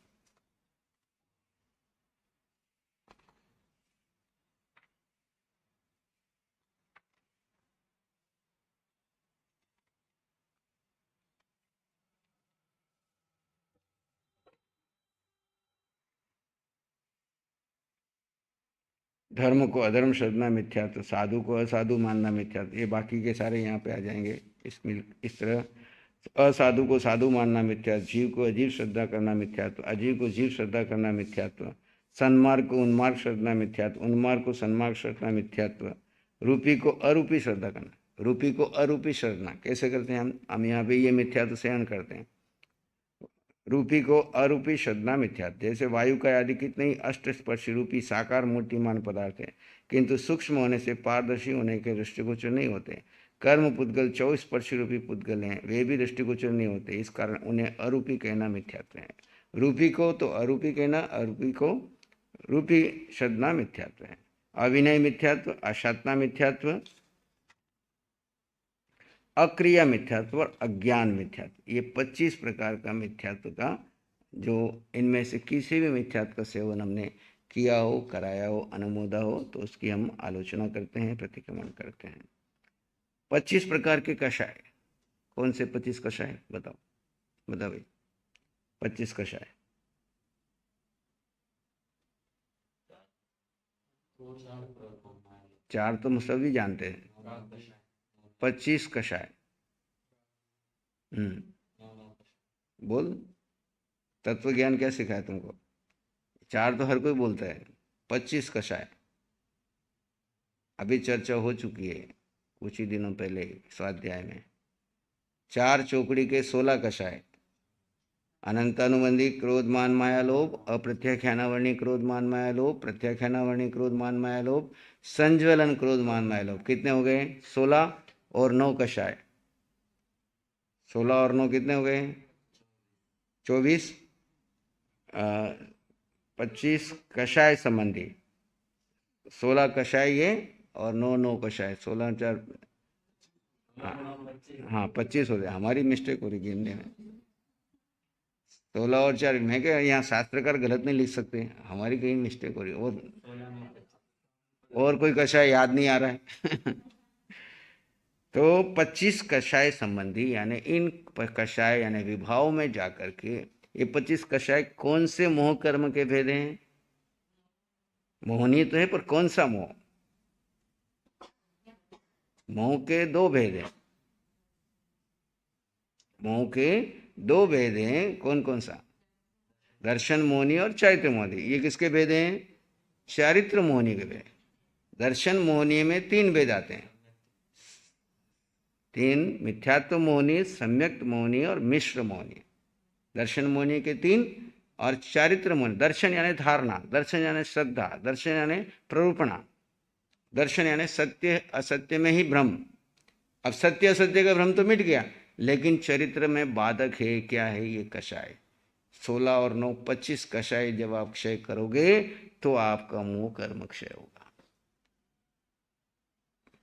धर्म को अधर्म समझना मिथ्यात्व, साधु को असाधु मानना मिथ्यात्व। ये बाकी के सारे यहाँ पे आ जाएंगे। इसमें इस तरह असाधु को साधु मानना मिथ्यात्व, जीव को अजीव श्रद्धा करना मिथ्यात्व, अजीव को जीव श्रद्धा करना मिथ्यात्व, सन्मार्ग को उन्मार्ग श्रद्धा मिथ्यात्व, उन्मार्ग को सन्मार्ग श्रद्धा मिथ्यात्व, रूपी को अरूपी श्रद्धा करना, रूपी को अरूपी श्रद्धा कैसे करते हैं हम यहाँ पे ये मिथ्यात्व सहन करते हैं। रूपी को अरूपी श्रद्धा मिथ्यात्व। जैसे वायु का आदि कितने ही अष्टस्पर्शी रूपी साकार मूर्तिमान पदार्थ है, किंतु सूक्ष्म होने से पारदर्शी होने के दृष्टिगोचर नहीं होते। कर्म पुद्गल 24 स्पर्शी रूपी पुद्गल हैं, वे भी दृष्टिगोचर नहीं होते, इस कारण उन्हें अरूपी कहना मिथ्यात्व है। रूपी को तो अरूपी कहना, अरूपी को रूपी श्रद्धा मिथ्यात्व है। अविनय मिथ्यात्व, अशातना मिथ्यात्व, अक्रिया मिथ्यात्व और अज्ञान मिथ्यात्व। ये 25 प्रकार का मिथ्यात्व का, जो इनमें से किसी भी मिथ्यात्व का सेवन हमने किया हो, कराया हो, अनुमोदा हो, तो उसकी हम आलोचना करते हैं, प्रतिक्रमण करते हैं। 25 प्रकार के कषाय। कौन से 25 कषाय बताओ, बताओ भाई। 25 कषाय। चार तो सभी जानते हैं। 25 कषाय। बोल, तत्व ज्ञान क्या सिखाया तुमको? चार तो हर कोई बोलता है, 25 कषाय अभी चर्चा हो चुकी है कुछ ही दिनों पहले स्वाध्याय में। 4 चौकड़ी के 16 कषाय। अनंतानुबंधी क्रोध मान माया लोभ, अप्रत्याख्यानावर्णी क्रोध मान माया लोभ, प्रत्याख्यानावर्णी क्रोध मान माया लोभ, संज्वलन क्रोध मान माया लोभ। कितने हो गए? 16 और 9 कषाय। 16 और 9 कितने हो गए? 24। 25 कषाय संबंधी, 16 कषाय ये और 9 कषाय, 16 4, हाँ 25 हो गया। हमारी मिस्टेक हो रही गिनने में। 16 और 4, मैं क्या यहाँ शास्त्रकार गलत नहीं लिख सकते, हमारी कहीं मिस्टेक हो रही है। और कोई कषाय याद नहीं आ रहा है। तो 25 कषाय संबंधी, यानी इन कषाय यानी विभाव में जाकर के ये 25 कषाय कौन से मोह कर्म के भेद हैं? मोहनी तो है, पर कौन सा मोह? मोह के 2 भेद हैं। मोह के 2 भेद हैं। कौन कौन सा? दर्शन मोहनी और चारित्र मोहनी। ये किसके भेद हैं? चारित्र मोहनी के भेद। दर्शन मोहनी में 3 भेद आते हैं। 3, मिथ्यात्व मोहनी, सम्यक्त मोहनी और मिश्र मोहनी। दर्शन मोहनी के 3 और चारित्र मोहनी। दर्शन यानी धारणा, दर्शन यानी श्रद्धा, दर्शन यानी प्ररूपणा, दर्शन यानी सत्य असत्य में ही भ्रम। अब सत्य असत्य का भ्रम तो मिट गया, लेकिन चरित्र में बाधक है। क्या है? ये कषाय। 16 और 9 25 कषाय जब आप क्षय करोगे तो आपका मोह कर्म क्षय होगा।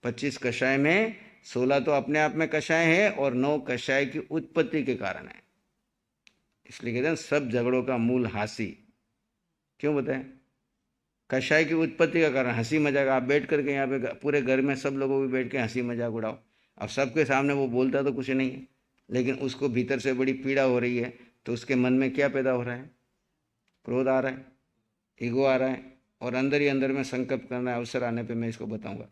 25 कषाय में 16 तो अपने आप में कषाय है और 9 कषाय की उत्पत्ति के कारण है। इसलिए कहते हैं सब झगड़ों का मूल हंसी। क्यों बताएं? कषाय की उत्पत्ति का कारण हंसी मजाक। आप बैठ करके यहाँ पे पूरे घर में सब लोगों को बैठ के हंसी मजाक उड़ाओ। अब सबके सामने वो बोलता तो कुछ नहीं है, लेकिन उसको भीतर से बड़ी पीड़ा हो रही है, तो उसके मन में क्या पैदा हो रहा है? क्रोध आ रहा है, ईगो आ रहा है, और अंदर ही अंदर में संकल्प करना है, अवसर आने पे मैं इसको बताऊंगा।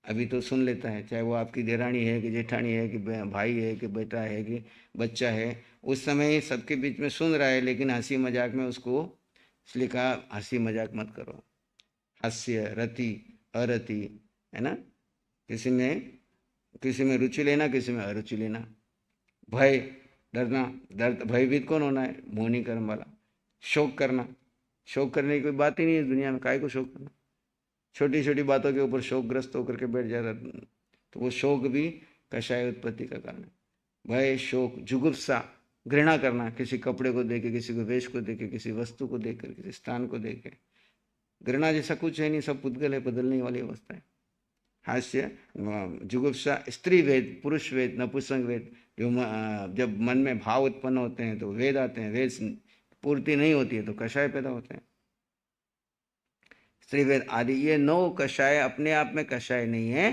अभी तो सुन लेता है, चाहे वो आपकी देरानी है कि जेठानी है कि भाई है कि बेटा है कि बच्चा है, उस समय सबके बीच में सुन रहा है, लेकिन हंसी मजाक में उसको, इसलिए कहा हंसी मजाक मत करो। हास्य, रति, अरति, है ना, किसी में रुचि लेना, किसी में अरुचि लेना। भय, डरना, दर्द, भयभीत कौन होना है? मोहिनी कर्म वाला। शोक करना, शोक करने की कोई बात ही नहीं है दुनिया में, काहे को शोक करना? छोटी छोटी बातों के ऊपर शोकग्रस्त होकर के बैठ जाता, तो वो शोक भी कषाय उत्पत्ति का कारण है। भय, शोक, जुगुप्सा, घृणा करना, किसी कपड़े को देखे, किसी को वेश को देखे, किसी वस्तु को देखकर, किसी स्थान को देखे। घृणा जैसा कुछ है नहीं, सब पुद्गल है, बदलने वाली अवस्था है। हास्य, जुगुप्सा, स्त्री वेद, पुरुष वेद, नपुंसक वेद, जो जब मन में भाव उत्पन्न होते हैं तो वेद आते हैं, वेद पूर्ति नहीं होती है तो कषाय पैदा होते हैं, स्त्री वेद आदि। ये 9 कषाय अपने आप में कषाय नहीं है,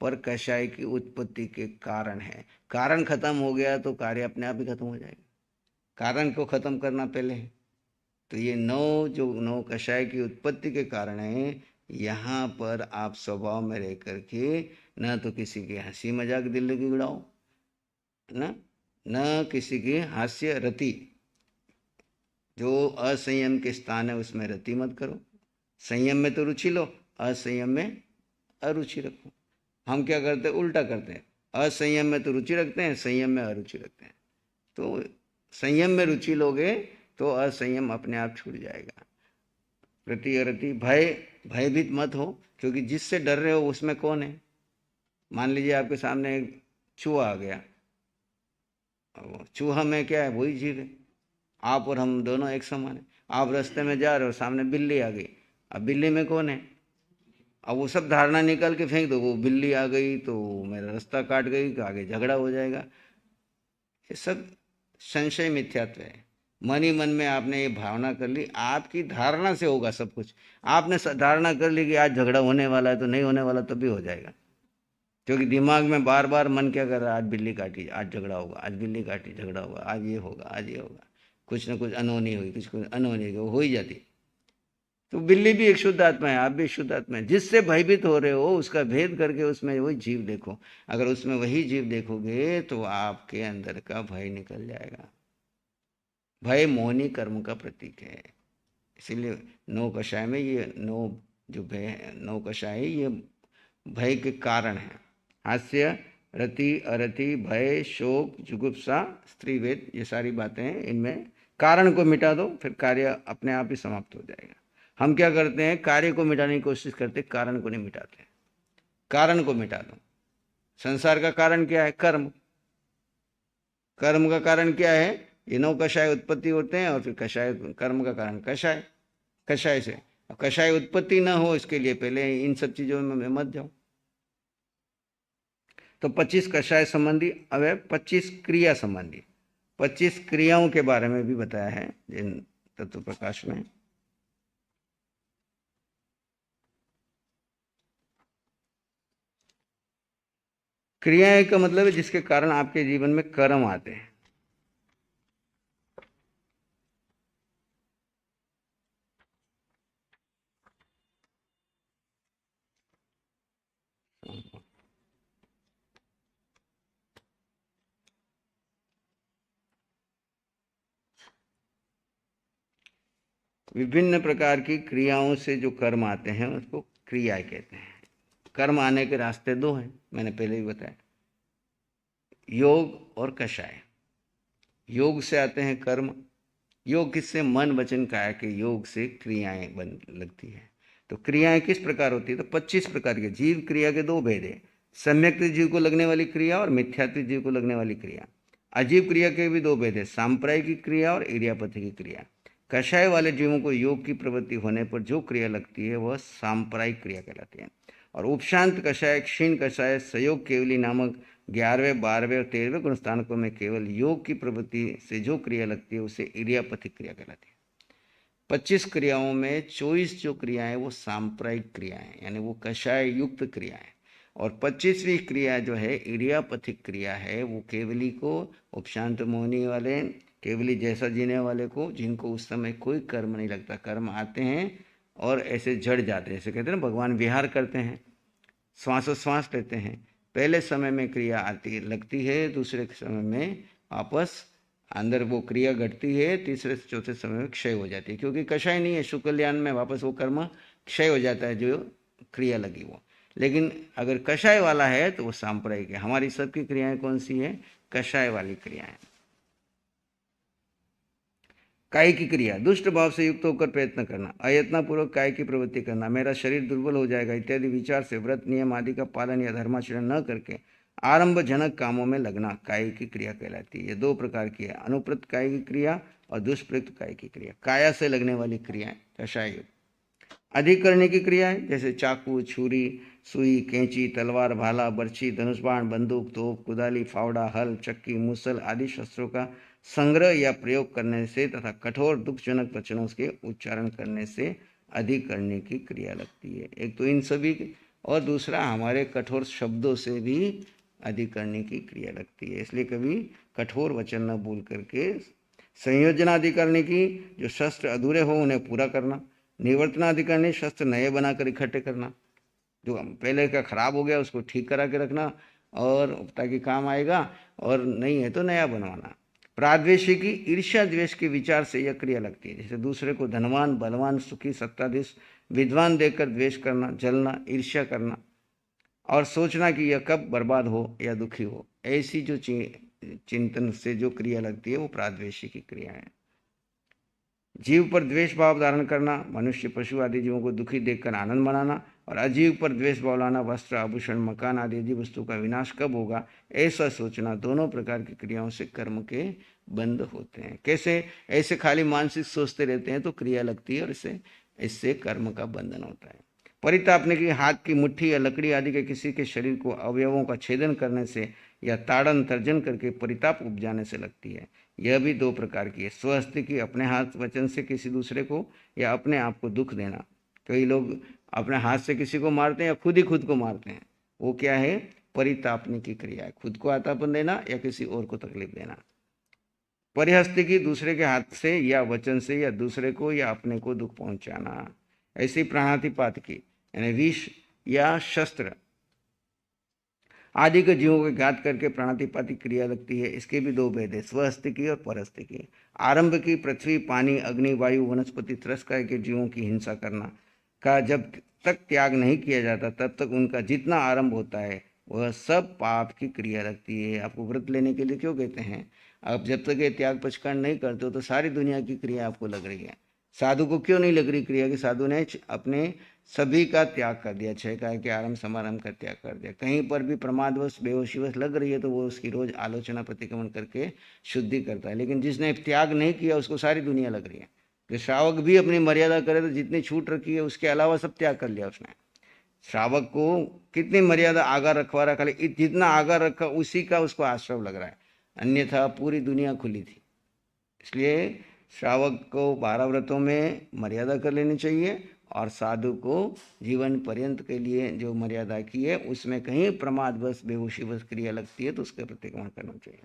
पर कषाय की उत्पत्ति के कारण है। कारण खत्म हो गया तो कार्य अपने आप ही खत्म हो जाएगा। कारण को खत्म करना पहले है। तो ये 9 कषाय की उत्पत्ति के कारण है। यहाँ पर आप स्वभाव में रह करके न तो किसी की हंसी मजाक दिल की उड़ाओ, न किसी की हास्य रति, जो असंयम के स्थान है उसमें रति मत करो। संयम में तो रुचि लो, असंयम में अरुचि रखो। हम क्या करते हैं? उल्टा करते हैं, असंयम में तो रुचि रखते हैं, संयम में अरुचि रखते हैं। तो संयम में रुचि लोगे तो असंयम अपने आप छूट जाएगा। रति अरति, भय, भयभीत मत हो, क्योंकि जिससे डर रहे हो उसमें कौन है? मान लीजिए आपके सामने एक चूहा आ गया, चूहा में क्या है? वही जीव है। आप और हम दोनों एक समान है। आप रास्ते में जा रहे हो, सामने बिल्ली आ गई, अब बिल्ली में कौन है? अब वो सब धारणा निकाल के फेंक दो, वो बिल्ली आ गई तो मेरा रास्ता काट गई, तो आगे झगड़ा हो जाएगा। ये सब संशय, मिथ्यात्व है। मन ही मन में आपने ये भावना कर ली, आपकी धारणा से होगा सब कुछ। आपने धारणा कर ली कि आज झगड़ा होने वाला है, तो नहीं होने वाला तभी हो जाएगा, क्योंकि दिमाग में बार बार मन क्या कर रहा है? आज बिल्ली काटी, आज झगड़ा होगा, आज बिल्ली काटी, झगड़ा होगा, आज ये होगा, आज ये होगा, कुछ ना कुछ अनहोनी हुई, कुछ अनहोनी हुई, वो हो ही जाती। तो बिल्ली भी एक शुद्ध आत्मा है, आप भी शुद्ध आत्मा है। जिससे भयभीत हो रहे हो उसका भेद करके उसमें वही जीव देखो। अगर उसमें वही जीव देखोगे तो आपके अंदर का भय निकल जाएगा। भय मोहिनी कर्म का प्रतीक है। इसीलिए 9 कषाय में ये 9 कषाय ये भय के कारण है। हास्य, रति, अरति, भय, शोक, जुगुप्सा, स्त्रीवेद, ये सारी बातें हैं। इनमें कारण को मिटा दो, फिर कार्य अपने आप ही समाप्त हो जाएगा। हम क्या करते हैं? कार्य को मिटाने की कोशिश करते, कारण को नहीं मिटाते। कारण को मिटा दो। संसार का कारण क्या है? कर्म। कर्म का कारण क्या है? ये 9 कषाय उत्पत्ति होते हैं, और फिर कषाय, कर्म का कारण कषाय, कषाय से। कषाय उत्पत्ति ना हो इसके लिए पहले इन सब चीजों में मत जाओ। तो 25 कषाय संबंधी, अब 25 क्रिया संबंधी। 25 क्रियाओं के बारे में भी बताया है जिन तत्व प्रकाश में। क्रियाएं का मतलब है जिसके कारण आपके जीवन में कर्म आते हैं। विभिन्न प्रकार की क्रियाओं से जो कर्म आते हैं उसको क्रियाएं कहते हैं। कर्म आने के रास्ते 2 हैं, मैंने पहले ही बताया, योग और कषाय। योग से आते हैं कर्म। योग किससे? मन वचन काया के योग से क्रियाएं बन लगती है। तो क्रियाएं किस प्रकार होती है? तो 25 प्रकार के। जीव क्रिया के 2 भेद है, सम्यक जीव को लगने वाली क्रिया और मिथ्यात्व जीव को लगने वाली क्रिया। अजीव क्रिया के भी 2 भेद है, सांप्रायिक क्रिया और इडियापथी की क्रिया। कषाय वाले जीवों को योग की प्रवृत्ति होने पर जो क्रिया लगती है वह सांप्रायिक क्रिया कहलाती है, और उपशांत कषाय, क्षीण कषाय, सहयोग केवली नामक 11वें, 12वें और 13वें गुण स्थानकों में केवल योग की प्रवृत्ति से जो क्रिया लगती है उसे इडियापथिक क्रिया कहलाती है। 25 क्रियाओं में 24 जो क्रियाएं वो सांप्रायिक क्रियाएं, यानी वो कषाय युक्त क्रियाएं, और 25वीं क्रिया जो है इडियापथिक क्रिया है, वो केवली को, उपशांत मोहनी वाले, केवली जैसा जीने वाले को, जिनको उस समय कोई कर्म नहीं लगता, कर्म आते हैं और ऐसे जड़ जाते हैं, ऐसे कहते हैं ना, भगवान विहार करते हैं, श्वासोश्वास लेते हैं, पहले समय में क्रिया आती लगती है, दूसरे समय में वापस अंदर वो क्रिया घटती है, तीसरे से चौथे समय में क्षय हो जाती है, क्योंकि कषाय नहीं है, शुक्लयान में वापस वो कर्म क्षय हो जाता है जो क्रिया लगी वो। लेकिन अगर कषाय वाला है तो वो सांप्रायिक है। हमारी सबकी क्रियाएं कौन सी है? कषाय वाली क्रियाएं। काय की क्रिया, दुष्ट भाव से युक्त होकर प्रयत्न करना, अयत्नपूर्वक काय की प्रवृत्ति करना, मेरा शरीर दुर्बल हो जाएगा इत्यादि विचार से व्रत नियम आदि का पालन या धर्माचरण न करके आरंभ जनक कामों में लगना काय की क्रिया कहलाती है। ये दो प्रकार की है, अनुप्रत काय की क्रिया और दुष्प्रयुक्त काय की क्रिया। काया से लगने वाली क्रियाएं कषाय युक्त। अधिक करने की क्रियाएं जैसे चाकू, छुरी, सुई, कैंची, तलवार, भाला, बर्छी, धनुष बाण, बंदूक, तोप, कुदाली, फावड़ा, हल, चक्की, मूसल आदि शस्त्रों का संग्रह या प्रयोग करने से तथा कठोर दुखजनक वचनों के उच्चारण करने से अधिक करने की क्रिया लगती है। एक तो इन सभी, और दूसरा हमारे कठोर शब्दों से भी अधिक करने की क्रिया लगती है। इसलिए कभी कठोर वचन न बोल करके संयोजनादि करने की, जो शस्त्र अधूरे हो उन्हें पूरा करना, निवर्तनादि करने, शस्त्र नए बनाकर इकट्ठे करना, जो पहले का खराब हो गया उसको ठीक करा के रखना और ताकि काम आएगा, और नहीं है तो नया बनवाना। प्राद्वेषी की ईर्ष्या द्वेष के विचार से यह क्रिया लगती है, जैसे दूसरे को धनवान, बलवान, सुखी, सत्ताधीश, विद्वान देखकर द्वेष करना, जलना, ईर्ष्या करना और सोचना कि यह कब बर्बाद हो या दुखी हो, ऐसी जो चिंतन से जो क्रिया लगती है वो प्राद्वेषी की क्रिया है। जीव पर द्वेष भाव धारण करना, मनुष्य, पशु आदि जीवों को दुखी देखकर आनंद मनाना, और अजीव पर द्वेष भाव लाना, वस्त्र, आभूषण, मकान आदि जीव वस्तु का विनाश कब होगा ऐसा सोचना, दोनों प्रकार की क्रियाओं से कर्म के बंध होते हैं। कैसे? ऐसे खाली मानसिक सोचते रहते हैं तो क्रिया लगती है और इससे कर्म का बंधन होता है। परितापने की, हाथ की मुट्ठी या लकड़ी आदि के किसी के शरीर को अवयवों का छेदन करने से या ताड़न तर्जन करके परिताप उपजाने से लगती है। यह भी दो प्रकार की है, स्वहस्ती की, अपने हाथ वचन से किसी दूसरे को या अपने आप को दुख देना। कई लोग अपने हाथ से किसी को मारते हैं या खुद ही खुद को मारते हैं, वो क्या है? परितापने की क्रिया है, खुद को आतापन देना या किसी और को तकलीफ देना। परिहस्ती की, दूसरे के हाथ से या वचन से या दूसरे को या अपने को दुख पहुंचाना। ऐसी प्राणातिपात की, यानी विष या शस्त्र आदि के जीवों को घात करके प्राणातिपाती क्रिया लगती है। इसके भी दो भेद है, स्वहस्ती की और परहस्ती की। आरंभ की, पृथ्वी, पानी, अग्नि, वायु, वनस्पति, त्रस्काय के जीवों की हिंसा करना का जब तक त्याग नहीं किया जाता तब तक उनका जितना आरंभ होता है वह सब पाप की क्रिया लगती है। आपको व्रत लेने के लिए क्यों कहते हैं? आप जब तक ये त्याग पचकर्ण नहीं करते हो तो सारी दुनिया की क्रिया आपको लग रही है। साधु को क्यों नहीं लग रही क्रिया? कि साधु ने अपने सभी का त्याग कर दिया, छह काय के आरंभ समारंभ का त्याग कर दिया। कहीं पर भी प्रमादवश, बेहोशीवश लग रही है तो वो उसकी रोज आलोचना प्रतिक्रमण करके शुद्धि करता है। लेकिन जिसने त्याग नहीं किया उसको सारी दुनिया लग रही है। कि श्रावक भी अपनी मर्यादा करे तो जितनी छूट रखी है उसके अलावा सब त्याग कर लिया उसने। श्रावक को कितनी मर्यादा आगा रखवा रखा, जितना आगा रखा उसी का उसको आश्रम लग रहा है, अन्यथा पूरी दुनिया खुली थी। इसलिए श्रावक को 12 व्रतों में मर्यादा कर लेनी चाहिए, और साधु को जीवन पर्यंत के लिए जो मर्यादा की है उसमें कहीं प्रमादवश, बेहोशीवश क्रिया लगती है तो उसका प्रतिक्रमण करना चाहिए।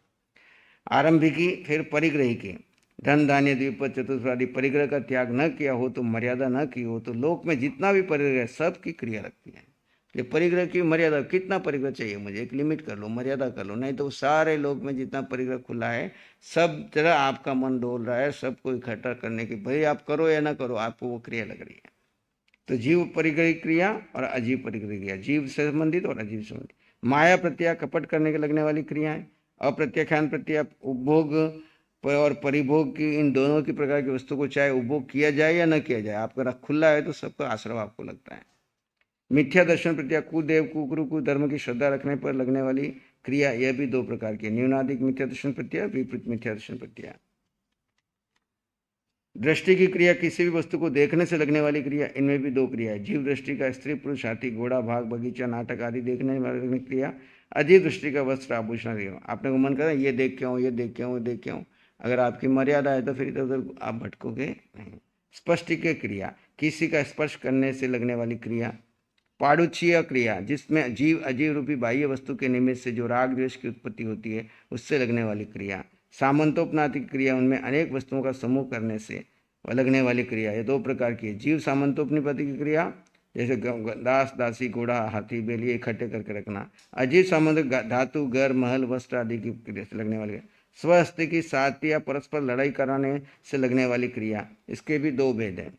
आरंभिकी, फिर परिग्रही की, धन, धान्य, द्विपद, चतुष्पादी परिग्रह का त्याग न किया हो तो, मर्यादा न की हो तो लोक में जितना भी परिग्रह है सब की क्रिया लगती है। ये परिग्रह की मर्यादा, कितना परिग्रह चाहिए मुझे, एक लिमिट कर लो, मर्यादा कर लो, नहीं तो सारे लोक में जितना परिग्रह खुला है सब तरह आपका मन डोल रहा है, सबको इकट्ठा करने की, भाई आप करो या ना करो, आपको वो क्रिया लग रही है। तो जीव परिग्रह क्रिया और अजीव परिग्रह क्रिया, जीव से संबंधित और अजीव संबंधित। माया प्रत्यय, कपट करने के लगने वाली क्रियाएं, अप्रत्याख्यान प्रत्यय, उपभोग और परिभोग की, इन दोनों की प्रकार की वस्तु को चाहे उपभोग किया जाए या न किया जाए, आपका खुला है तो सबका आश्रय आपको लगता है। मिथ्या दर्शन प्रत्यय, कुदेव, कुकुरु, कुधर्म की श्रद्धा रखने पर लगने वाली क्रिया, यह भी दो प्रकार की, न्यूनाधिक मिथ्या दर्शन प्रत्यय, विपरीत मिथ्या दर्शन प्रत्यय। दृष्टि की क्रिया किसी भी वस्तु को देखने से लगने वाली क्रिया, इनमें भी दो क्रिया है। जीव दृष्टि का स्त्री पुरुष हाथी घोड़ा बाघ बगीचा नाटक आदि देखने वाली क्रिया, अजीव दृष्टि का वस्त्र आभूषण क्रिया। आपने को मन करा ये देख के आऊँ, ये देख के आऊँ, देख के आऊँ, अगर आपकी मर्यादा है तो फिर इधर उधर आप भटकोगे नहीं। स्पष्ट की क्रिया, किसी का स्पर्श करने से लगने वाली क्रिया। पारुचीय क्रिया, जिसमें जीव अजीव रूपी बाह्य वस्तु के निमित्त से जो राग द्वेष की उत्पत्ति होती है उससे लगने वाली क्रिया। सामंतोपनाति क्रिया, उनमें अनेक वस्तुओं का समूह करने से लगने वाली क्रिया। ये दो प्रकार की है। जीव सामंतोपनिपति की क्रिया, जैसे दास दासी घोड़ा हाथी बैल ये इकट्ठे करके रखना। अजीव सामंत धातु घर महल वस्त्र आदि की क्रिया से लगने वाली। स्वहस्ती की साथ या परस्पर लड़ाई कराने से लगने वाली क्रिया, इसके भी दो भेद हैं।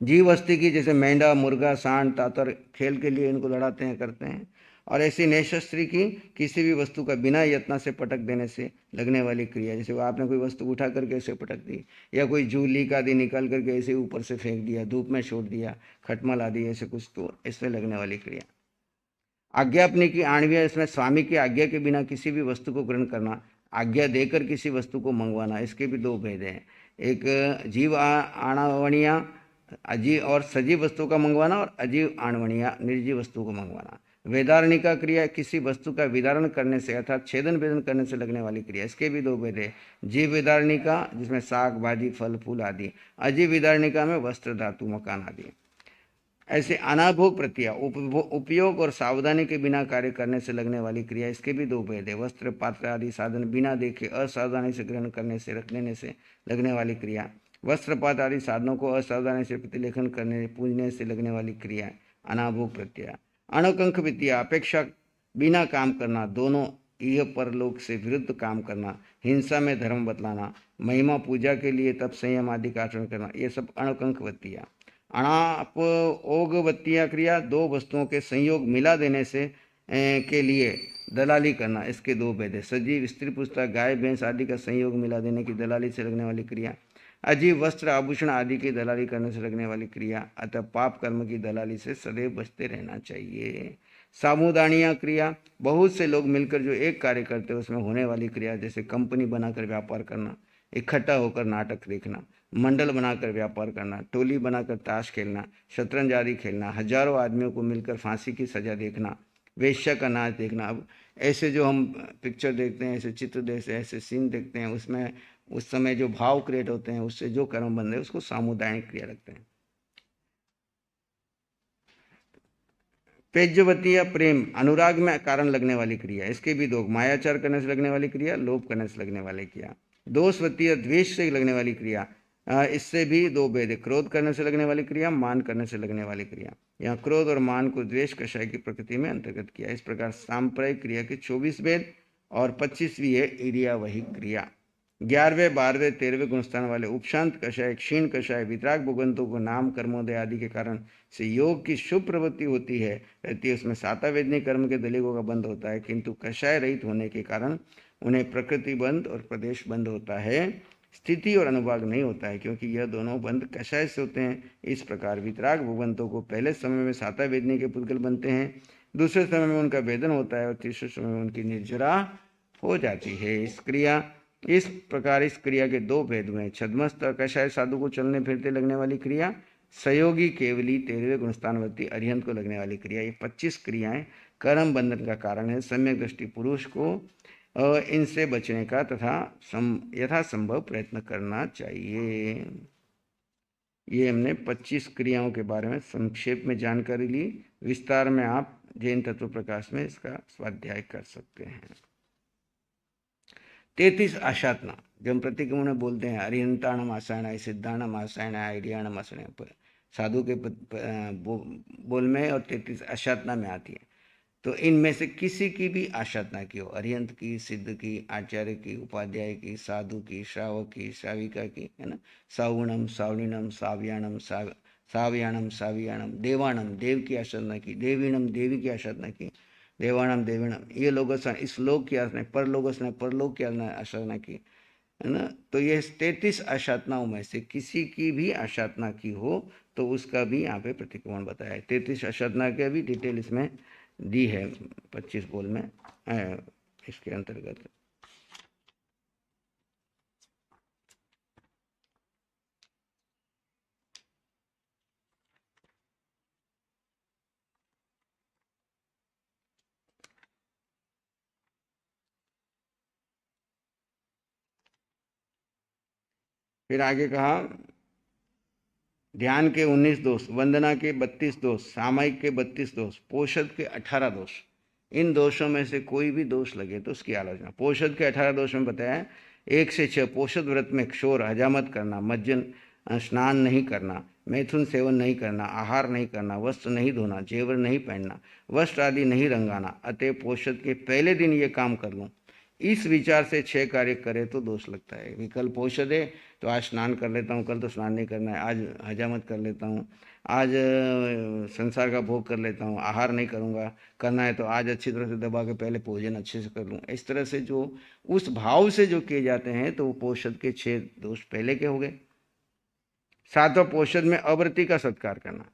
जीव हस्ती की, जैसे मेंढा मुर्गा सांड तातर खेल के लिए इनको लड़ाते हैं करते हैं। और ऐसी नैशस्त्री की, किसी भी वस्तु का बिना यत्न से पटक देने से लगने वाली क्रिया, जैसे वो आपने कोई वस्तु उठा करके ऐसे पटक दी, या कोई जूली आदि निकाल करके ऐसे ऊपर से फेंक दिया, धूप में छोड़ दिया, खटमल आदि ऐसे कुछ, तो इसमें लगने वाली क्रिया। आज्ञापनी की आणविया, इसमें स्वामी की आज्ञा के बिना किसी भी वस्तु को ग्रहण करना, आज्ञा देकर किसी वस्तु को मंगवाना, इसके भी दो भेद हैं। एक जीव आणवणिया अजीव और सजीव वस्तु का मंगवाना, और अजीव आणवणिया निर्जीव वस्तु को मंगवाना। वेदारणिका क्रिया, किसी वस्तु का विदारण करने से अर्थात छेदन भेदन करने से लगने वाली क्रिया, इसके भी दो भेद है। जीव वेदारणिका जिसमें साग भाजी फल फूल आदि, अजीव वेदारणिका में वस्त्र धातु मकान आदि। ऐसे अनाभोग प्रक्रिया, उपयोग और सावधानी के बिना कार्य करने से लगने वाली क्रिया, इसके भी दो भेद है। वस्त्र पात्र आदि साधन बिना देखे असावधानी से ग्रहण करने से रख लेने से लगने वाली क्रिया। वस्त्र पात्र आदि साधनों को असावधानी से प्रतिलेखन करने पूजने से लगने वाली क्रिया अनाभोग प्रक्रिया। अणुकंख विद्या, अपेक्षा बिना काम करना, दोनों यह परलोक से विरुद्ध काम करना, हिंसा में धर्म बतलाना, महिमा पूजा के लिए तप संयम आदि का आचरण करना, ये सब अणुकंख वत्तियाँ। अणाप ओगवत्तिया क्रिया, दो वस्तुओं के संयोग मिला देने से के लिए दलाली करना, इसके दो भेद है। सजीव स्त्री पुस्तक गाय भैंस आदि का संयोग मिला देने की दलाली से लगने वाली क्रिया। अजीव वस्त्र आभूषण आदि की दलाली करने से लगने वाली क्रिया। अतः पाप कर्म की दलाली से सदैव बचते रहना चाहिए। सामुदानिया क्रिया, बहुत से लोग मिलकर जो एक कार्य करते हैं उसमें होने वाली क्रिया, जैसे कंपनी बनाकर व्यापार करना, इकट्ठा होकर नाटक देखना, मंडल बनाकर व्यापार करना, टोली बनाकर ताश खेलना, शतरंज आदि खेलना, हजारों आदमियों को मिलकर फांसी की सजा देखना, वेश्या का नाच देखना। अब ऐसे जो हम पिक्चर देखते हैं, ऐसे चित्र देखते हैं, ऐसे सीन देखते हैं, उसमें उस समय जो भाव क्रिएट होते हैं, उससे जो कर्म बन रहे उसको सामुदायिक क्रिया रखते हैं। पेज्यवती या प्रेम, अनुराग में कारण लगने वाली क्रिया, इसके भी दो, मायाचार करने से लगने वाली क्रिया, लोभ करने से लगने वाली क्रिया। दोषवती या द्वेष से लगने वाली क्रिया, इससे भी दो भेद है। क्रोध करने से लगने वाली क्रिया, मान करने से लगने वाली क्रिया। यहाँ क्रोध और मान को द्वेष कषाय की प्रकृति में अंतर्गत किया। इस प्रकार सांप्रदायिक क्रिया के 24 भेद और 25वीं है इरिया वही क्रिया। 11वें 12वें 13वें गुणस्थान वाले उपशांत कषाय क्षीण कषाय वितराग भुगंतों को नाम कर्मोदय आदि के कारण से योग की शुभ प्रवृत्ति होती है रहती है, उसमें सातावेदनी कर्म के दलीगों का बंध होता है, किंतु कषाय रहित होने के कारण उन्हें प्रकृति बंध और प्रदेश बंध होता है, स्थिति और अनुभाग नहीं होता है, क्योंकि यह दोनों बंध कषाय से होते हैं। इस प्रकार वितराग भुगंतों को पहले समय में सातावेदनी के पुद्गल बनते हैं, दूसरे समय में उनका वेदन होता है और तीसरे समय में उनकी निर्जरा हो जाती है। इस प्रकार इस क्रिया के दो भेद हुए। छद्मस्त कषाय साधु को चलने फिरते लगने वाली क्रिया, सहयोगी केवली 13वें गुणस्थानवर्ती अरिहंत को लगने वाली क्रिया। ये 25 क्रियाएं कर्म बंधन का कारण है। सम्यक दृष्टि पुरुष को इनसे बचने का तथा यथासंभव प्रयत्न करना चाहिए। ये हमने 25 क्रियाओं के बारे में संक्षेप में जानकारी ली। विस्तार में आप जैन तत्व प्रकाश में इसका स्वाध्याय कर सकते हैं। 33 आशातना, जब हम प्रतिक्रमण बोलते हैं अरिहंताणम आसायणाय सिद्धाणम आसायणाय आइडियाणम आसायणाय, साधु के बोल में और 33 आशातना में आती है। तो इनमें से किसी की भी आशातना की हो, अरिहंत की, सिद्ध की, आचार्य की, उपाध्याय की, साधु की, श्रावक की, श्राविका की, है ना, सावणम सावणिनम साव्याणम साव्याणम सावियाणम, देवाणम देव की आसाधना की, देवीणम देवी की आसाधना की, देवाणम देवीणम, ये लोग इस लोक की आसाधना, परलोक की आसाधना की, है ना। तो ये 33 आशातनाओं में से किसी की भी आशातना की हो तो उसका भी यहाँ पे प्रतिक्रमण बताया है। 33 आशातना के भी डिटेल इसमें दी है 25 बोल में इसके अंतर्गत। फिर आगे कहा ध्यान के 19 दोष, वंदना के 32 दोष, सामायिक के 32 दोष, पोषद के 18 दोष। इन दोषों में से कोई भी दोष लगे तो उसकी आलोचना। पोषद के 18 दोष में बताया 1 से 6 पोषद व्रत में क्षोर, हजामत करना, मज्जन स्नान नहीं करना, मैथुन सेवन नहीं करना, आहार नहीं करना, वस्त्र नहीं धोना, जेवर नहीं पहनना, वस्त्र आदि नहीं रंगाना। अतः पोषद के पहले दिन ये काम कर लूँ, इस विचार से 6 कार्य करे तो दोष लगता है। कि कल पोषद है तो आज स्नान कर लेता हूँ, कल तो स्नान नहीं करना है, आज हजामत कर लेता हूँ, आज संसार का भोग कर लेता हूँ, आहार नहीं करूँगा, करना है तो आज अच्छी तरह से दबा के पहले भोजन अच्छे से कर लूँ। इस तरह से जो उस भाव से जो किए जाते हैं तो वो पोषद के 6 दोष पहले के हो गए। सातवां पोषद में अव्रति का सत्कार करना।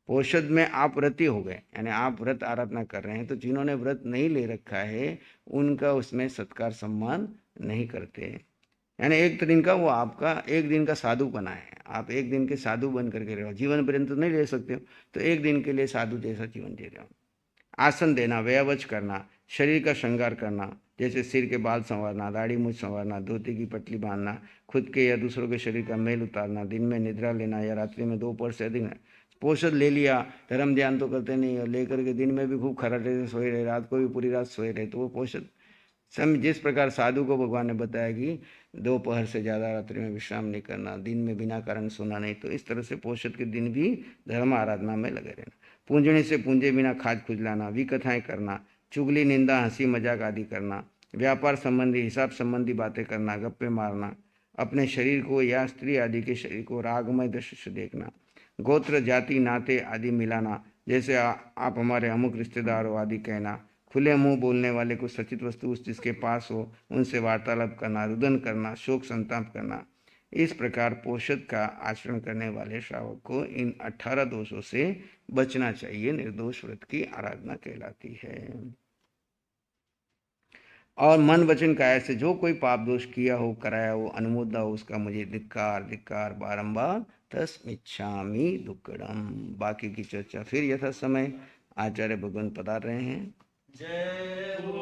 पोषद में आप व्रती हो गए, यानी आप व्रत आराधना कर रहे हैं, तो जिन्होंने व्रत नहीं ले रखा है उनका उसमें सत्कार सम्मान नहीं करते। यानी एक दिन का वो आपका एक दिन का साधु बना है, आप एक दिन के साधु बन करके रहो, जीवन पर्यंत तो नहीं ले सकते हो, तो एक दिन के लिए साधु जैसा जीवन जी रहे हो। आसन देना, व्यावच करना, शरीर का श्रृंगार करना, जैसे सिर के बाल संवारना, दाढ़ी मूछ संवारना, धोती की पट्टी बांधना, खुद के या दूसरों के शरीर का मैल उतारना, दिन में निद्रा लेना या रात्रि में 2 पहर से अधिक। पोषद ले लिया, धर्म ध्यान तो करते नहीं है, लेकर के दिन में भी खूब खराटे से सोए रहे, रात को भी पूरी रात सोए रहे, तो वो पोषद समय। जिस प्रकार साधु को भगवान ने बताया कि 2 पहर से ज़्यादा रात्रि में विश्राम नहीं करना, दिन में बिना कारण सोना नहीं, तो इस तरह से पोषद के दिन भी धर्म आराधना में लगे रहना। पूंजने से पूंजे बिना खाद खुजलाना, विकथाएं करना, चुगली, निंदा, हंसी मजाक आदि करना, व्यापार संबंधी, हिसाब संबंधी बातें करना, गप्पे मारना, अपने शरीर को या स्त्री आदि के शरीर को रागमय दृष्टि से देखना, गोत्र, जाति, नाते आदि मिलाना, जैसे आप हमारे अमुक रिश्तेदार हो आदि कहना, खुले मुंह बोलने वाले को सचित वस्तु उस जिसके पास हो उनसे वार्तालाप करना, रुदन करना, शोक संताप करना। इस प्रकार पोषद का आचरण करने वाले श्रावक को इन 18 दोषों से बचना चाहिए। निर्दोष व्रत की आराधना कहलाती है। और मन वचन काया से जो कोई पाप दोष किया हो, कराया हो, अनुमोदा हो, उसका मुझे धिक्कार धिक्कार बारंबार तस्मिच्छामि दुक्कडम। बाकी की चर्चा फिर यथा समय आचार्य भगवान पधार रहे हैं। जय